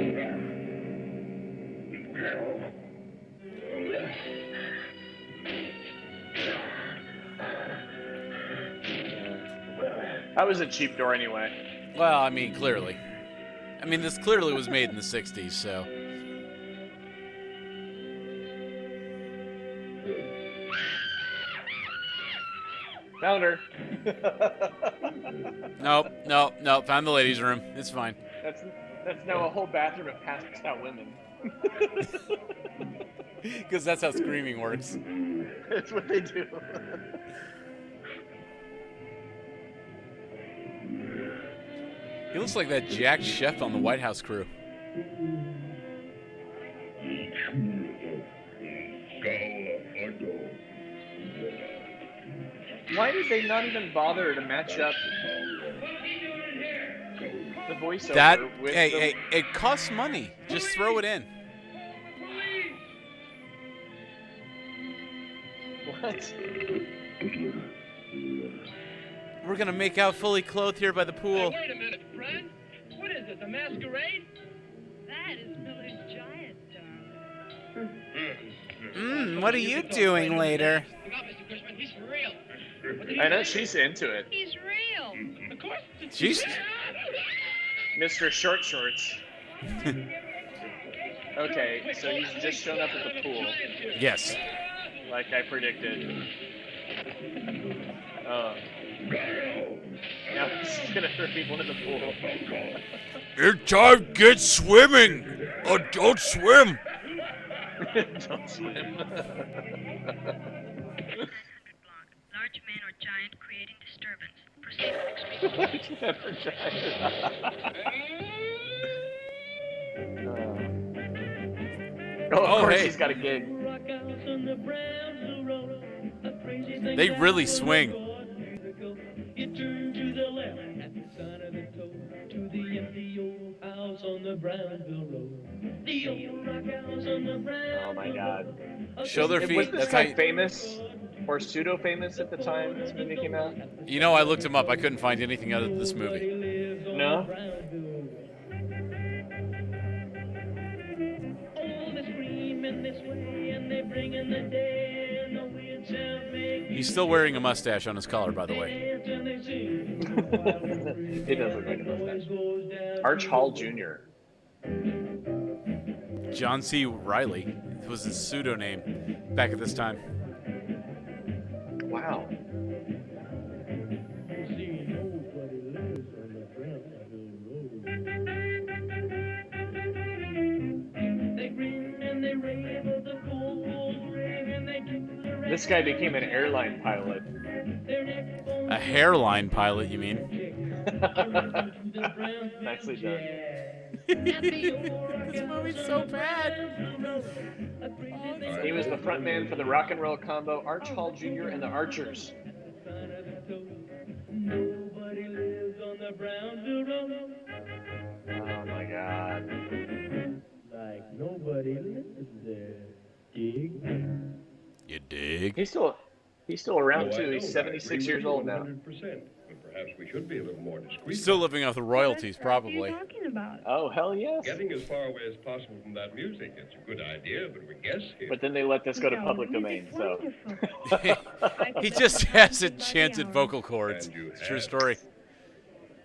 That was a cheap door anyway. well, I mean, clearly. I mean, this clearly was made in the 60s, so. Found her. Nope. Found the ladies' room. It's fine. That's now a whole bathroom of passed out women. Because that's how screaming works. That's what they do. He looks like that Jack Chef on the White House crew. Why did they not even bother to match up the voiceover That, with hey, it costs money. Just throw it in. What? We're gonna make out fully clothed here by the pool. Wait a minute, Fred. What is this, a masquerade? That is Miller's giant, darling. What are you doing later? Look out, Mr. Cushman, he's for real. What did he I know say? she's into it. He's real. Of course. She's. Mr. Short Shorts. Okay, so he's just shown up at the pool, Yes. like I predicted. now he's gonna throw people in the pool. It's time to get swimming. Don't swim. Don't swim. Large man or giant creating disturbance. Proceed with extreme. Of course hey. he's got a gig. They really swing. You turn to the left at the sign of the toe to the empty old house on the Brownsville Road. The old rock house on the Brownsville. Oh my God. Show their Was feet. this That's guy how you, famous or pseudo famous at the time this movie came out? you know, I looked him up. I couldn't find anything out of this movie. No. He's still wearing a mustache on his collar, by the way. It does look like a mustache. Arch Hall Jr. John C. Riley was his pseudonym back at this time. Wow. This guy became an airline pilot. A hairline pilot, you mean? Nicely done. This movie's so bad. He was the front man for the rock and roll combo Arch Hall Jr. and the Archers. Oh my God. Like nobody lives there. Dig? You dig? He's still around Oh, I too. know. He's I 76 agree years with you old now. 100%. But perhaps we should be a little more discreet. Still living off the royalties, probably. What are you talking about? Oh hell yes. Getting as far away as possible from that music. It's a good idea, but we guess here. But then they let this go to No, public the domain. music's So wonderful. He just has enchanted vocal cords. And you It's a true have. story.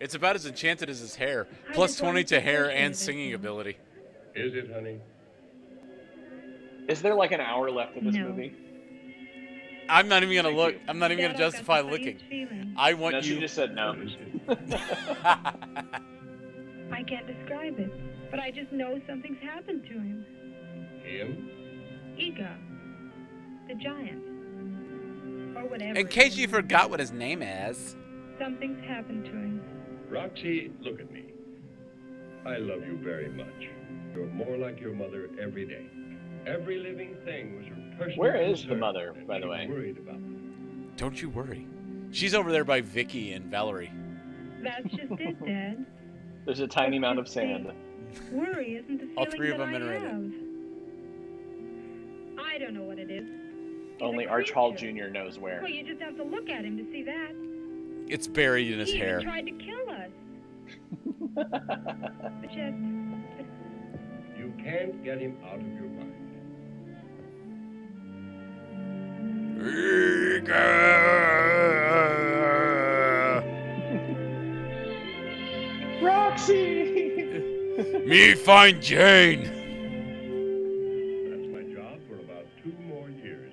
It's about as enchanted as his hair. I Plus just 20 wanted to to hair appreciate and it. singing ability. Is it, honey? is there like an hour left in this No. movie? I'm not even gonna Thank look. you. I'm not even Dad, gonna I've got justify the looking. funniest feeling. I want No, she you. just said no. I can't describe it, but I just know something's happened to him. Him? EEGAH, the giant, or whatever. In case you forgot what his name is. Something's happened to him. Roxy, look at me. I love you very much. You're more like your mother every day. Every living thing was her personal Where is the concern, mother, and by the she way? worried about them. Don't you worry. She's over there by Vicky and Valerie. That's just it, Dad. There's a tiny mound of sand. Worry isn't the feeling All three of that them I in already. have. I don't know what it is. He's Only a Arch Hall creature. Jr. knows where. Well, you just have to look at him to see that. It's buried in his He even hair. tried to kill us. But just, You can't get him out of your mind. Roxy! Me find Jane. That's my job for about 2 more years.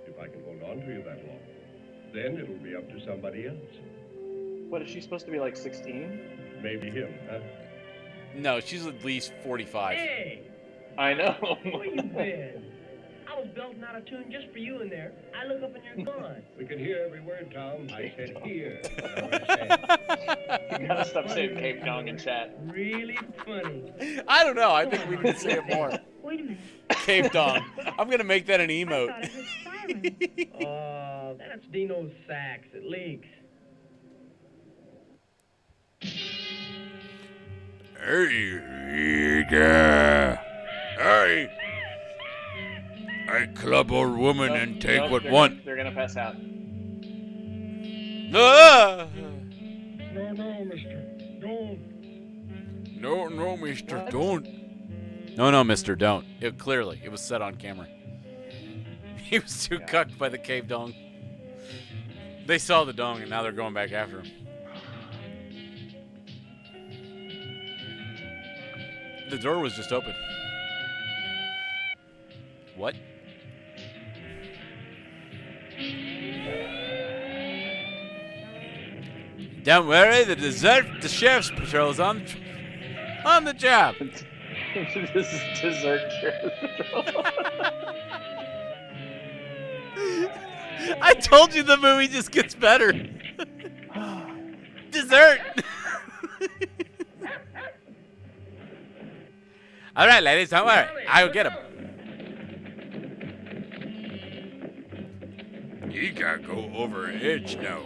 If I can hold on to you that long. Then it'll be up to somebody else. What, is she supposed to be like 16? Maybe him, huh? No, she's at least 45. Hey, I know. where you been? I was belting out a tune just for you in there. I look up and you're gone. We can hear every word, Tom. I said here. You gotta stop saying Cape Dong in chat. Really funny. I don't know. I think we need to say it more. wait a minute. Cave Dong. I'm gonna make that an I emote. thought it was siren. Oh, that's Dino's sax. It leaks. Hey, EEGAH. Hey. I club old woman and take Nope, what they're want. They're gonna pass out. Ah! No, mister. Don't. No, mister, don't. No, mister, don't. Clearly, it was set on camera. He was too cucked by the cave dong. They saw the dong, and now they're going back after him. The door was just open. What? Don't worry, the sheriff's patrol's on the job. This is dessert sheriff patrol. I told you the movie just gets better. Dessert. All right, ladies, don't worry. I will get him. You gotta go over an edge now.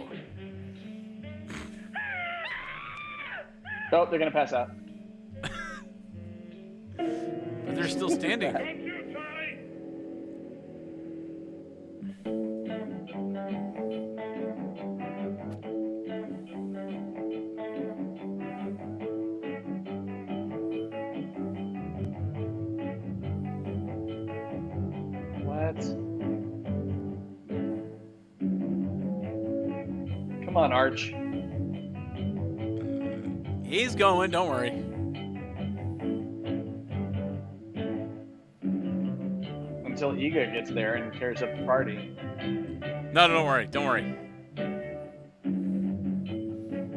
Oh, they're gonna pass out. But they're still standing. What? Come on, Arch. He's going, don't worry. Until EEGAH gets there and tears up the party. No, don't worry, don't worry.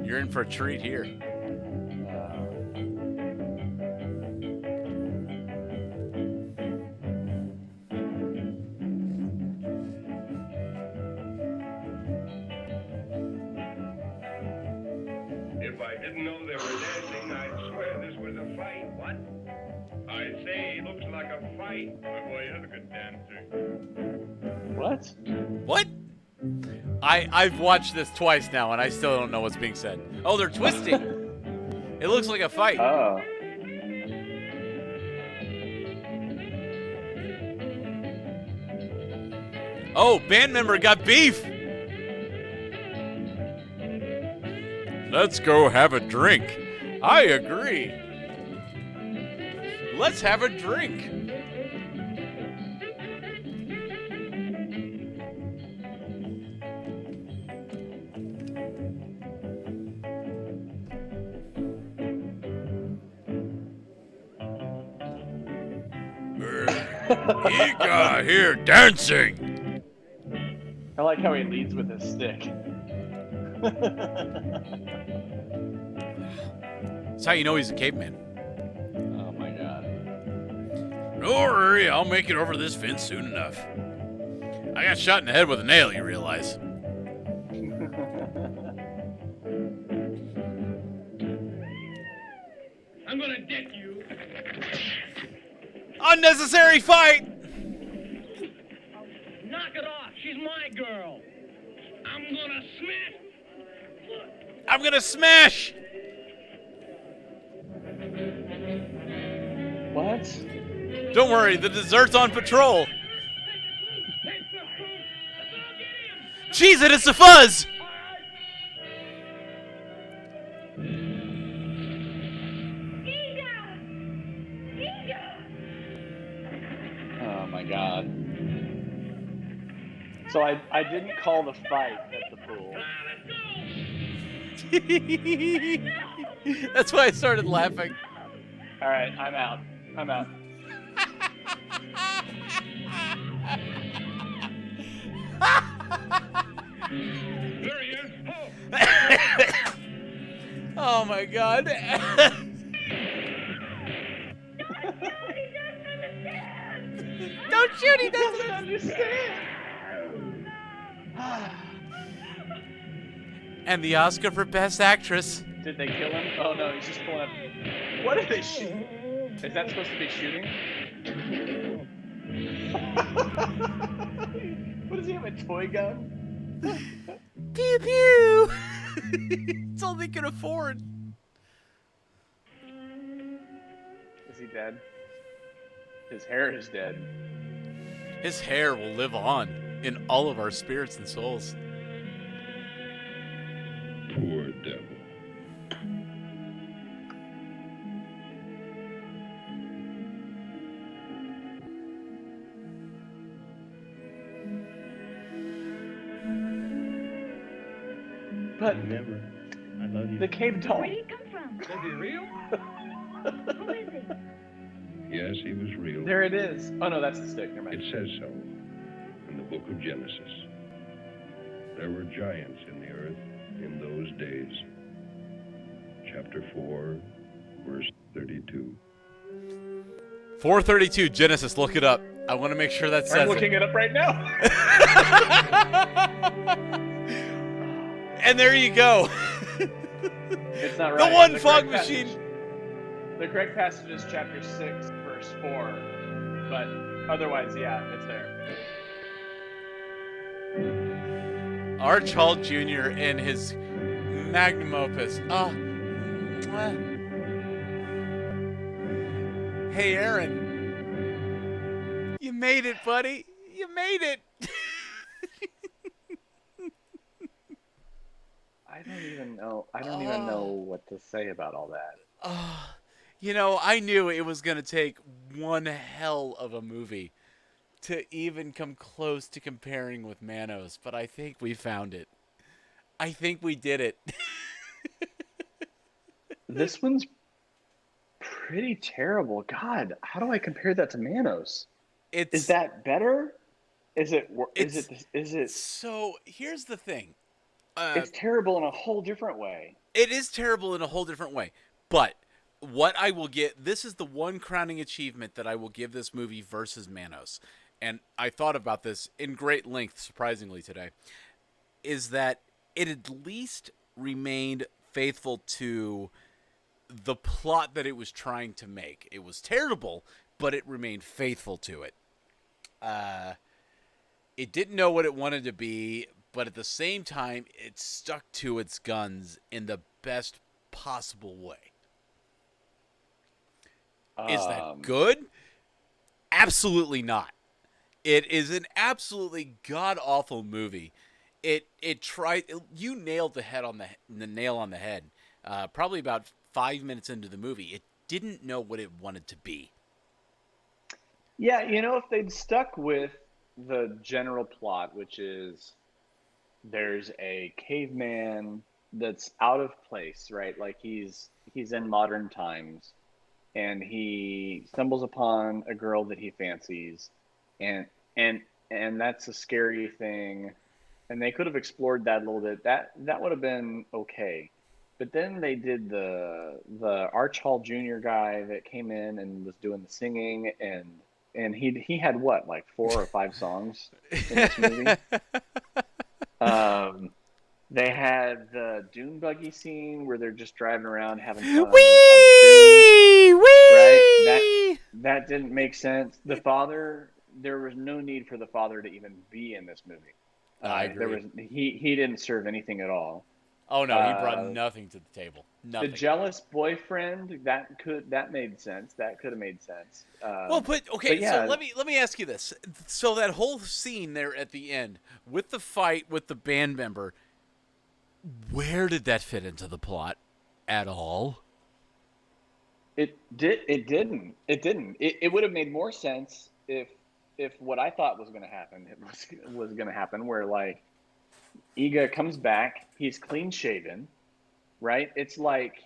You're in for a treat here. If I didn't know they were dancing, I'd swear this was a fight. What? I say, it looks like a fight. My boy is a good dancer. What? What? I've watched this twice now, and I still don't know what's being said. Oh, they're twisting. It looks like a fight. Oh. Oh, band member got beef. Let's go have a drink. I agree. Let's have a drink. EEGAH here dancing. I like how he leads with his stick. That's how you know he's a caveman. Oh my god. Don't worry, I'll make it over this fence soon enough. I got shot in the head with a nail, you realize. I'm gonna deck you. Unnecessary fight! Knock it off. She's my girl. I'm gonna smash. I'm gonna smash! What? Don't worry, the dessert's on patrol. Cheese it, it's a fuzz! Oh my god. So I didn't call the fight at the pool. That's why I started laughing. Alright, I'm out. I'm out. There he is. Oh my god. Don't shoot, he doesn't understand. And the Oscar for Best Actress. Did they kill him? Oh no, he's just pulling up. What are they shooting? Is that supposed to be shooting? What does he have, a toy gun? Pew pew! It's all they can afford. Is he dead? His hair is dead. His hair will live on in all of our spirits and souls. Poor devil. But Never. I love you. the cave Where doll. did he come from? Is he real? Who is he? Yes, he was real. There it is. Oh no, that's the stick. Never It mind. says so in the book of Genesis. There were giants in the earth, in those days. Chapter 4, verse 32. 432 Genesis. Look it up. I want to make sure that says I'm looking it up right now. And there you go. It's not right. The one The fog correct machine. passage- The correct passage is chapter 6, verse 4. But otherwise, yeah, it's there. Arch Hall Jr. and his magnum opus. Oh. Mwah. Hey, Aaron. You made it, buddy. You made it. I don't even know what to say about all that. You know, I knew it was going to take one hell of a movie to even come close to comparing with Manos, but I think we found it. I think we did it. This one's pretty terrible. God, how do I compare that to Manos? Is that better? Is it? So here's the thing. It's terrible in a whole different way. It is terrible in a whole different way. But what I will get, this is the one crowning achievement that I will give this movie versus Manos. And I thought about this in great length, surprisingly, today, is that it at least remained faithful to the plot that it was trying to make. It was terrible, but it remained faithful to it. It didn't know what it wanted to be, but at the same time, it stuck to its guns in the best possible way. Is that good? Absolutely not. It is an absolutely god-awful movie. It tried. You nailed the nail on the head. Probably about 5 minutes into the movie, it didn't know what it wanted to be. Yeah, if they'd stuck with the general plot, which is there's a caveman that's out of place, right? Like he's in modern times, and he stumbles upon a girl that he fancies, and that's a scary thing. And they could have explored that a little bit. That would have been okay. But then they did the Arch Hall Jr. guy that came in and was doing the singing, and he had what, like 4 or 5 songs in this movie. They had the dune buggy scene where they're just driving around having fun. Wee! Right? That didn't make sense. The father, there was no need for the father to even be in this movie. I agree. He didn't serve anything at all. Oh no, he brought nothing to the table. Nothing. The jealous boyfriend, that made sense. That could have made sense. But yeah. So let me ask you this. So that whole scene there at the end with the fight with the band member, where did that fit into the plot at all? It didn't. It would have made more sense if what I thought was going to happen was going to happen, where like EEGAH comes back, he's clean shaven, right? It's like,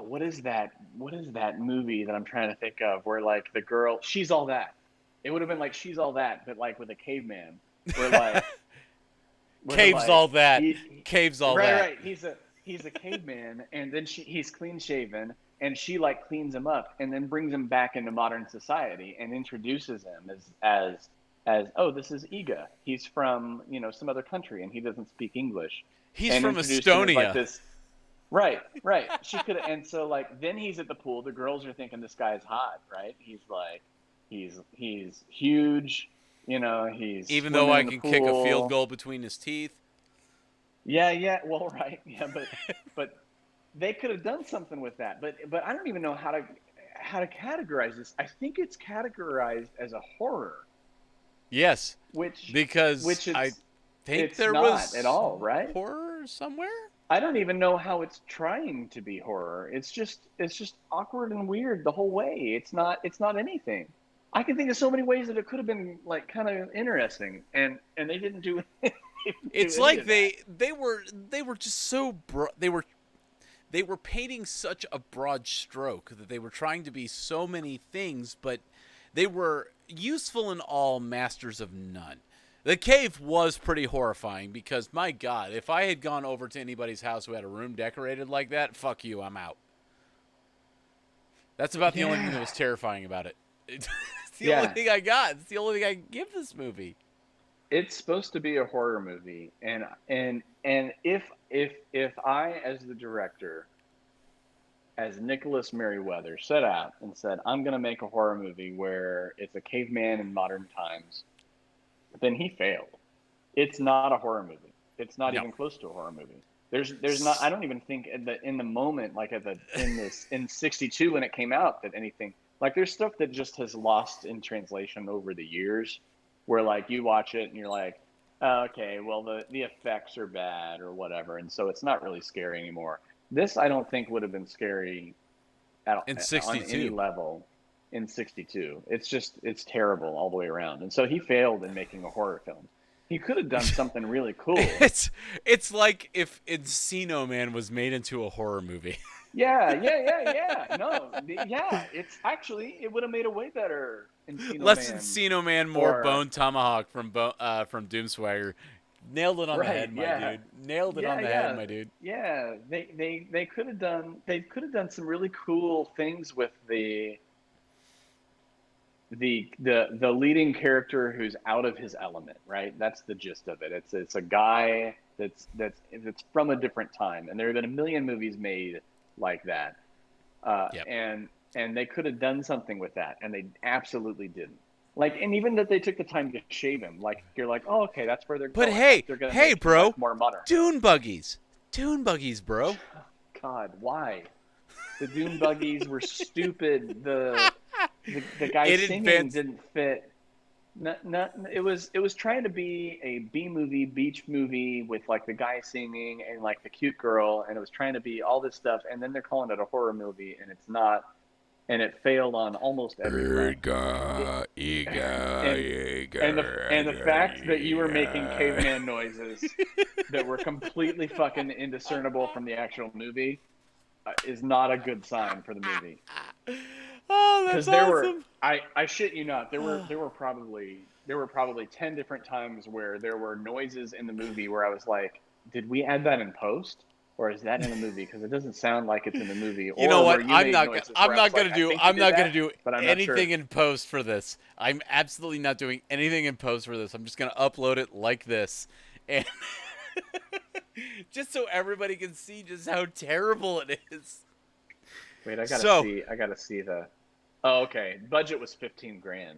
what is that movie that I'm trying to think of where like the girl, She's All That. It would have been like She's All That, but like with a caveman. Where like Caves all that. Caves all that. Right. He's a caveman, and then he's clean shaven, and she like cleans him up, and then brings him back into modern society and introduces him as oh, this is EEGAH. He's from some other country, and he doesn't speak English. He's from Estonia. Like right. She could, and so like then he's at the pool. The girls are thinking this guy's hot, right? He's like, he's huge. He's even though I can kick a field goal between his teeth. Yeah. Well, right. Yeah, but they could have done something with that. But I don't even know how to categorize this. I think it's categorized as a horror. Yes. Which I think there was at all, right? Horror somewhere? I don't even know how it's trying to be horror. It's just awkward and weird the whole way. It's not anything. I can think of so many ways that it could have been like kind of interesting, and they didn't do it. It's like they were just so they were painting such a broad stroke that they were trying to be so many things, but they were useful in all, masters of none. The cave was pretty horrifying because, my God, if I had gone over to anybody's house who had a room decorated like that, fuck you, I'm out. That's about the only thing that was terrifying about it. It's the only thing I got. It's the only thing I can give this movie. It's supposed to be a horror movie, and if I, as the director, as Nicholas Merriweather, set out and said, I'm going to make a horror movie where it's a caveman in modern times, then he failed. It's not a horror movie. It's not even close to a horror movie. There's not. I don't even think in the moment, like in '62 when it came out, that anything like there's stuff that just has lost in translation over the years, where like you watch it and you're like, oh, okay, well the effects are bad or whatever, and so it's not really scary anymore. This I don't think would have been scary on any level in '62. It's terrible all the way around, and so he failed in making a horror film. He could have done something really cool. It's like if Encino Man was made into a horror movie. Yeah. No, it's actually it would have made a way better Encino Less Man. Encino Man, more Bone Tomahawk from Doomswagger. Nailed it on the head, my dude. Nailed it on the head, my dude. Yeah, they could have done some really cool things with the leading character who's out of his element, right? That's the gist of it. It's a guy that's from a different time, and there have been a million movies made like that, and they could have done something with that, and they absolutely didn't. Like, and even that they took the time to shave him, like you're like, oh, okay, that's where they're going. But hey, they're gonna hey, bro, more modern. Dune buggies, bro. God, why? The Dune buggies were stupid. The guy singing didn't fit. It was trying to be a B movie, beach movie with like the guy singing and like the cute girl, and it was trying to be all this stuff, and then they're calling it a horror movie, and it's not, and it failed on almost every front. And the fact that you were making caveman noises that were completely fucking indiscernible from the actual movie is not a good sign for the movie. Oh, that's awesome. I shit you not, there were probably 10 different times where there were noises in the movie where I was like, did we add that in post, or is that in the movie? Because it doesn't sound like it's in the movie. You know what? I'm not gonna do anything in post for this. I'm absolutely not doing anything in post for this. I'm just gonna upload it like this, and just so everybody can see just how terrible it is. Wait, I gotta see the. Oh, okay. Budget was $15,000.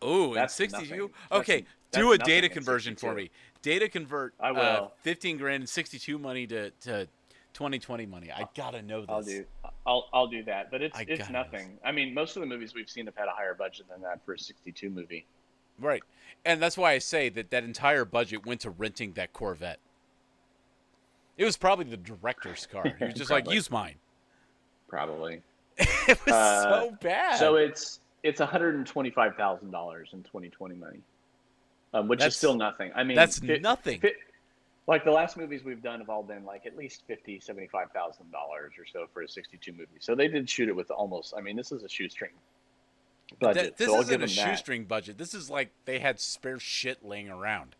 Oh, that's 62. Okay, do a data conversion for me. Data convert. I will. $15,000 and 62 money to 2020 money. I gotta know this. I'll do that, but it's nothing. I mean, most of the movies we've seen have had a higher budget than that for a 62 movie. Right, and that's why I say that entire budget went to renting that Corvette. It was probably the director's car. He was just like, use mine. Probably. It was so bad. So it's $125,000 in 2020 money, which is still nothing. I mean, that's nothing. Like the last movies we've done have all been like at least $75,000 or so for a 62 movie. So they did shoot it with almost. I mean, this is a shoestring budget. This isn't a shoestring budget. This is like they had spare shit laying around.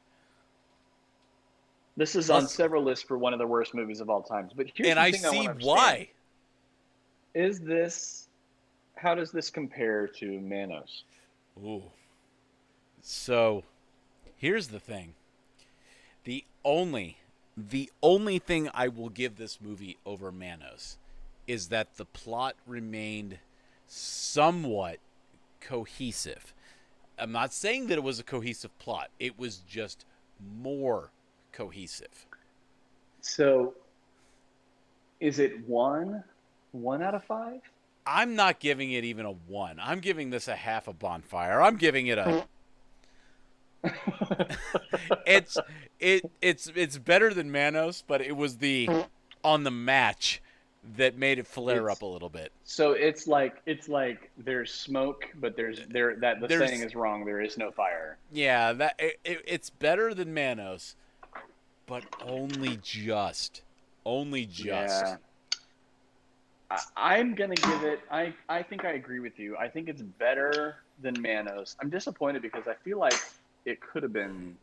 This is on several lists for one of the worst movies of all time. But here's the thing I see why. How does this compare to Manos? Ooh. So, here's the thing. The only thing I will give this movie over Manos is that the plot remained somewhat cohesive. I'm not saying that it was a cohesive plot. It was just more cohesive. So, is it 1 out of 5? I'm not giving it even a 1. I'm giving this a half a Bonfire. I'm giving it a. It's better than Manos, but it was the on the match that made it flare up a little bit. So it's like there's smoke, but the saying is wrong. There is no fire. Yeah, it's better than Manos, but only just. Yeah. I'm gonna give it. I think I agree with you. I think it's better than Manos. I'm disappointed because I feel like it could have been.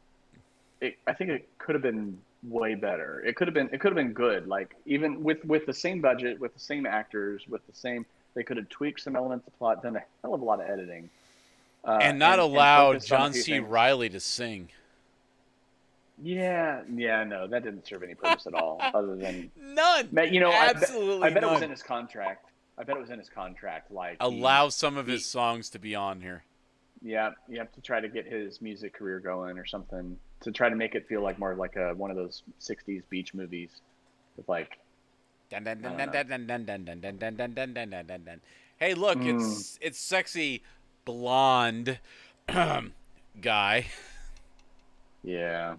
I think it could have been way better. It could have been good. Like even with the same budget, with the same actors, with the same, they could have tweaked some elements of plot, done a hell of a lot of editing, And not and allowed focused on a John few C. things. Riley to sing. Yeah, no, that didn't serve any purpose at all, other than None. you know, Absolutely I bet none. it was in his contract. I bet it was in his contract. Like Allow some of his songs to be on here. Yeah, you have to try to get his music career going or something to try to make it feel like more like one of those '60s beach movies with like. Hey, look, it's sexy blonde guy. Yeah.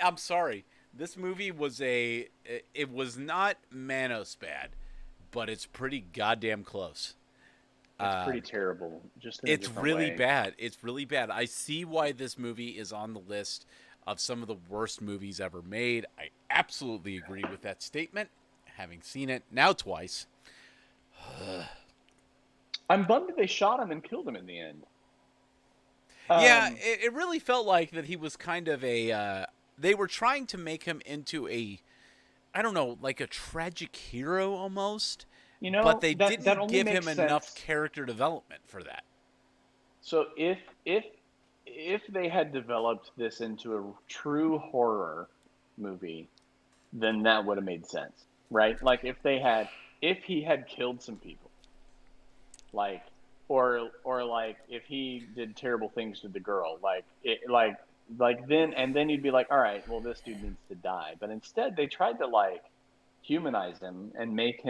I'm sorry. This movie was it was not Manos bad, but it's pretty goddamn close. It's pretty terrible. Just in a it's different really way. bad. It's really bad. I see why this movie is on the list of some of the worst movies ever made. I absolutely agree with that statement, having seen it now twice. I'm bummed that they shot him and killed him in the end. Yeah, it really felt like that he was kind of a... they were trying to make him into a, I don't know, like a tragic hero almost. You know, but they that didn't only give him makes enough sense. character development for that. So if they had developed this into a true horror movie, then that would have made sense, right? Like if he had killed some people, like or like if he did terrible things to the girl, then you'd be like, all right, well this dude needs to die. But instead they tried to like humanize him and make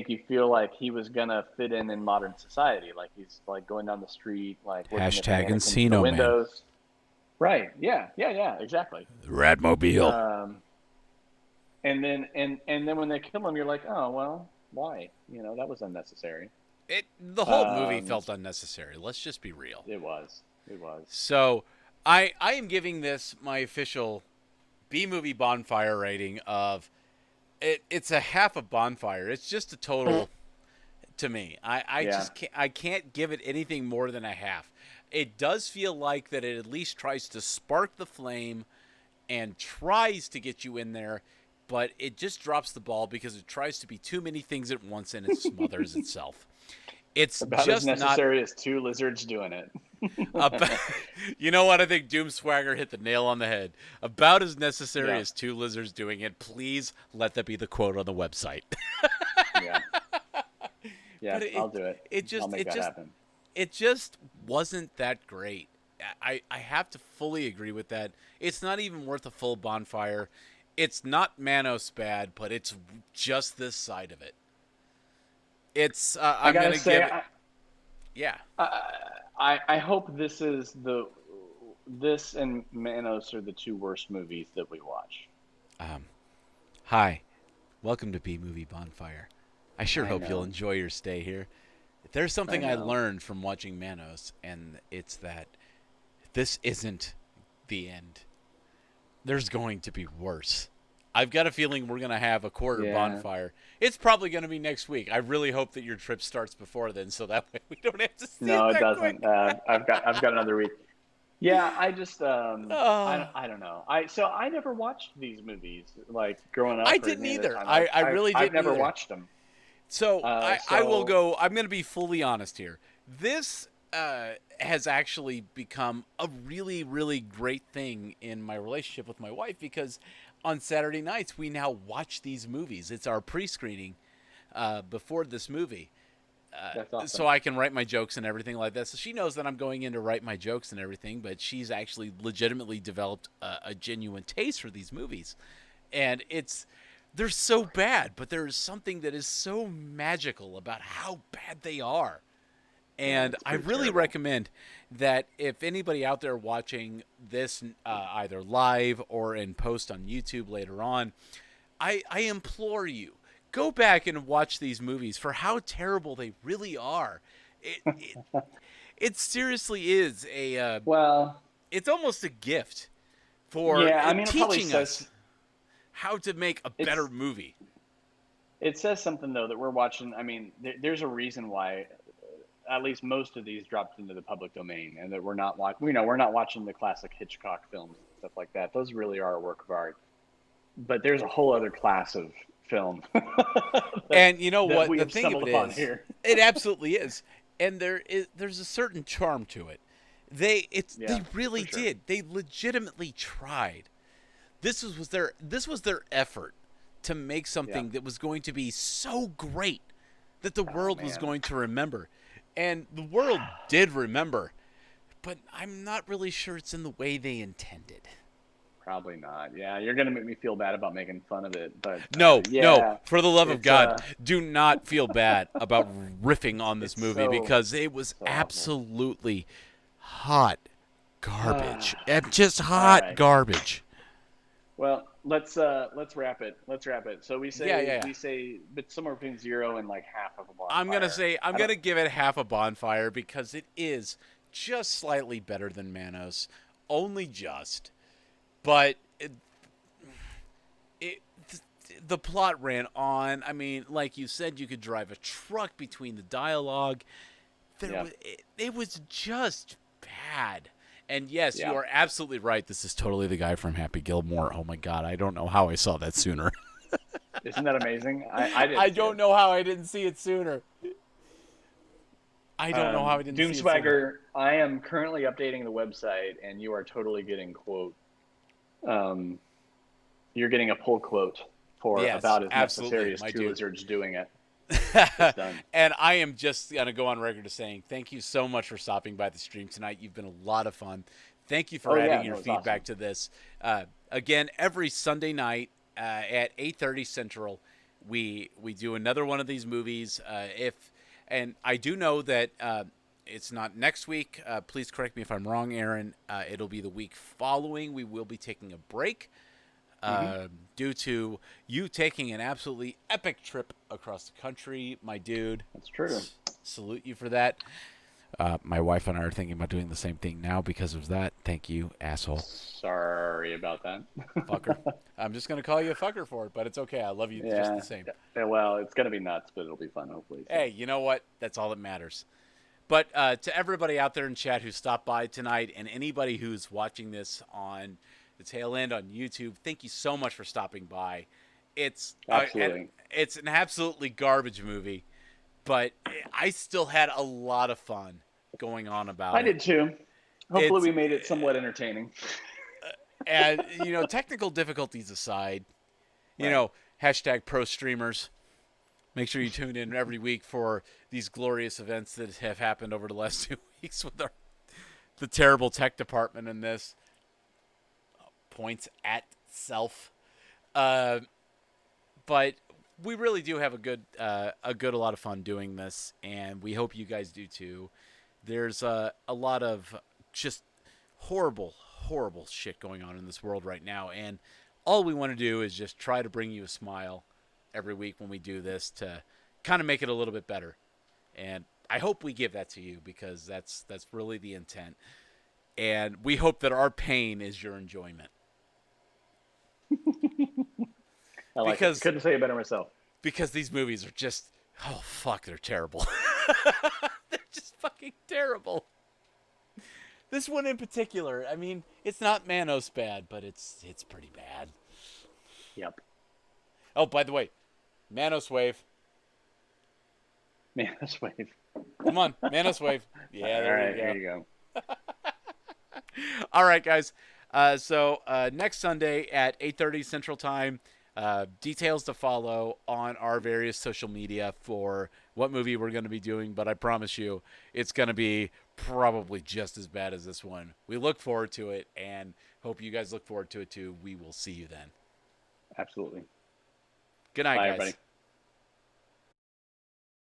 you feel like he was gonna fit in modern society, like he's like going down the street, like looking at Hashtag mannequins Encino in the Man. windows. Right? Yeah, exactly. Radmobile. And then when they kill him, you're like, oh well, why? You know, that was unnecessary. The whole movie felt unnecessary. Let's just be real. It was. So, I am giving this my official B-movie Bonfire rating of. It's a half a Bonfire. It's just a total to me. I can't give it anything more than a half. It does feel like that it at least tries to spark the flame and tries to get you in there, but it just drops the ball because it tries to be too many things at once and it smothers itself. It's about just as necessary as two lizards doing it. You know what? I think Doom Swagger hit the nail on the head. About as necessary as two lizards doing it. Please let that be the quote on the website. Yeah, I'll do it. I'll make that happen. It just wasn't that great. I have to fully agree with that. It's not even worth a full Bonfire. It's not Manos bad, but it's just this side of it. It's I'm gonna give it. Yeah. I hope this and Manos are the two worst movies that we watch. Hi, welcome to B Movie Bonfire. I sure hope you'll enjoy your stay here. There's something I learned from watching Manos, and it's that this isn't the end. There's going to be worse. I've got a feeling we're going to have a quarter Bonfire. It's probably going to be next week. I really hope that your trip starts before then, so that way we don't have to see No, it it that doesn't. quick. I've got another week. Yeah, I just I don't know. I never watched these movies like growing up. I didn't either. I really didn't. I've never either. watched them. So I will go. I'm going to be fully honest here. This has actually become a really, really great thing in my relationship with my wife because on Saturday nights we now watch these movies. It's our pre-screening before this movie. That's awesome. So I can write my jokes and everything like that. So she knows that I'm going in to write my jokes and everything, but she's actually legitimately developed a genuine taste for these movies. And they're so bad, but there is something that is so magical about how bad they are. And I really recommend that if anybody out there watching this either live or in post on YouTube later on, I implore you, go back and watch these movies for how terrible they really are. It seriously is it's almost a gift for teaching us how to make a better movie. It says something though that we're watching. I mean, there's a reason why at least most of these dropped into the public domain, and that we're not watching the classic Hitchcock films and stuff like that. Those really are a work of art. But there's a whole other class of film. And you know that what? we The have thing of stumbled it upon is, here. it absolutely is. And there's a certain charm to it. They really for sure. did. They legitimately tried. This was their effort to make something that was going to be so great that the world was going to remember. And the world did remember, but I'm not really sure it's in the way they intended. Probably not. Yeah, you're gonna make me feel bad about making fun of it, but No, yeah, for the love of God, it's, do not feel bad about riffing on this movie because it was so absolutely hot garbage. Just hot garbage. Well, let's wrap it. So we say we say, but somewhere between 0 and like half of a Bonfire. I'm gonna give it half a Bonfire because it is just slightly better than Manos, only just. But the plot ran on. I mean, like you said, you could drive a truck between the dialogue. It was just bad. And yes, you are absolutely right. This is totally the guy from Happy Gilmore. Oh my God, I don't know how I saw that sooner. Isn't that amazing? I don't know how I didn't see it sooner. I don't know how I didn't see it sooner. Doomswagger, I am currently updating the website, and you are totally getting quote. You're getting a pull quote for about as necessary as two lizards doing it. It's done. And I am just going to go on record as saying thank you so much for stopping by the stream tonight. You've been a lot of fun. Thank you for adding your feedback to this. Again, every Sunday night at 8:30 Central, we do another one of these movies. And I do know that it's not next week. Please correct me if I'm wrong, Aaron. It'll be the week following. We will be taking a break due to you taking an absolutely epic trip across the country, my dude. That's true. Salute you for that. My wife and I are thinking about doing the same thing now because of that. Thank you, asshole. Sorry about that. Fucker. I'm just going to call you a fucker for it, but it's okay. I love you just the same. Yeah, well, it's going to be nuts, but it'll be fun, hopefully. So. Hey, you know what? That's all that matters. But to everybody out there in chat who stopped by tonight and anybody who's watching this on the tail end on YouTube, thank you so much for stopping by. It's it's an absolutely garbage movie, but I still had a lot of fun going on about it. I did too. Hopefully we made it somewhat entertaining. And, technical difficulties aside, hashtag pro streamers. Make sure you tune in every week for these glorious events that have happened over the last 2 weeks with the terrible tech department in this. Points at self. But we really do have a lot of fun doing this, and we hope you guys do too. There's a lot of just horrible shit going on in this world right now, and all we want to do is just try to bring you a smile every week when we do this to kind of make it a little bit better. And I hope we give that to you because that's really the intent. And we hope that our pain is your enjoyment. I like it. Couldn't say it better myself. Because these movies are just, they're terrible. They're just fucking terrible. This one in particular, I mean, it's not Manos bad, but it's pretty bad. Yep. Oh, by the way, Manos Wave. Manos Wave. Come on, Manos Wave. Yeah, there you go. All right, guys. So next Sunday at 8:30 Central Time, details to follow on our various social media for what movie we're going to be doing, but I promise you it's going to be probably just as bad as this one. We look forward to it and hope you guys look forward to it too. We will see you then. Absolutely. Good night, Bye, guys. everybody.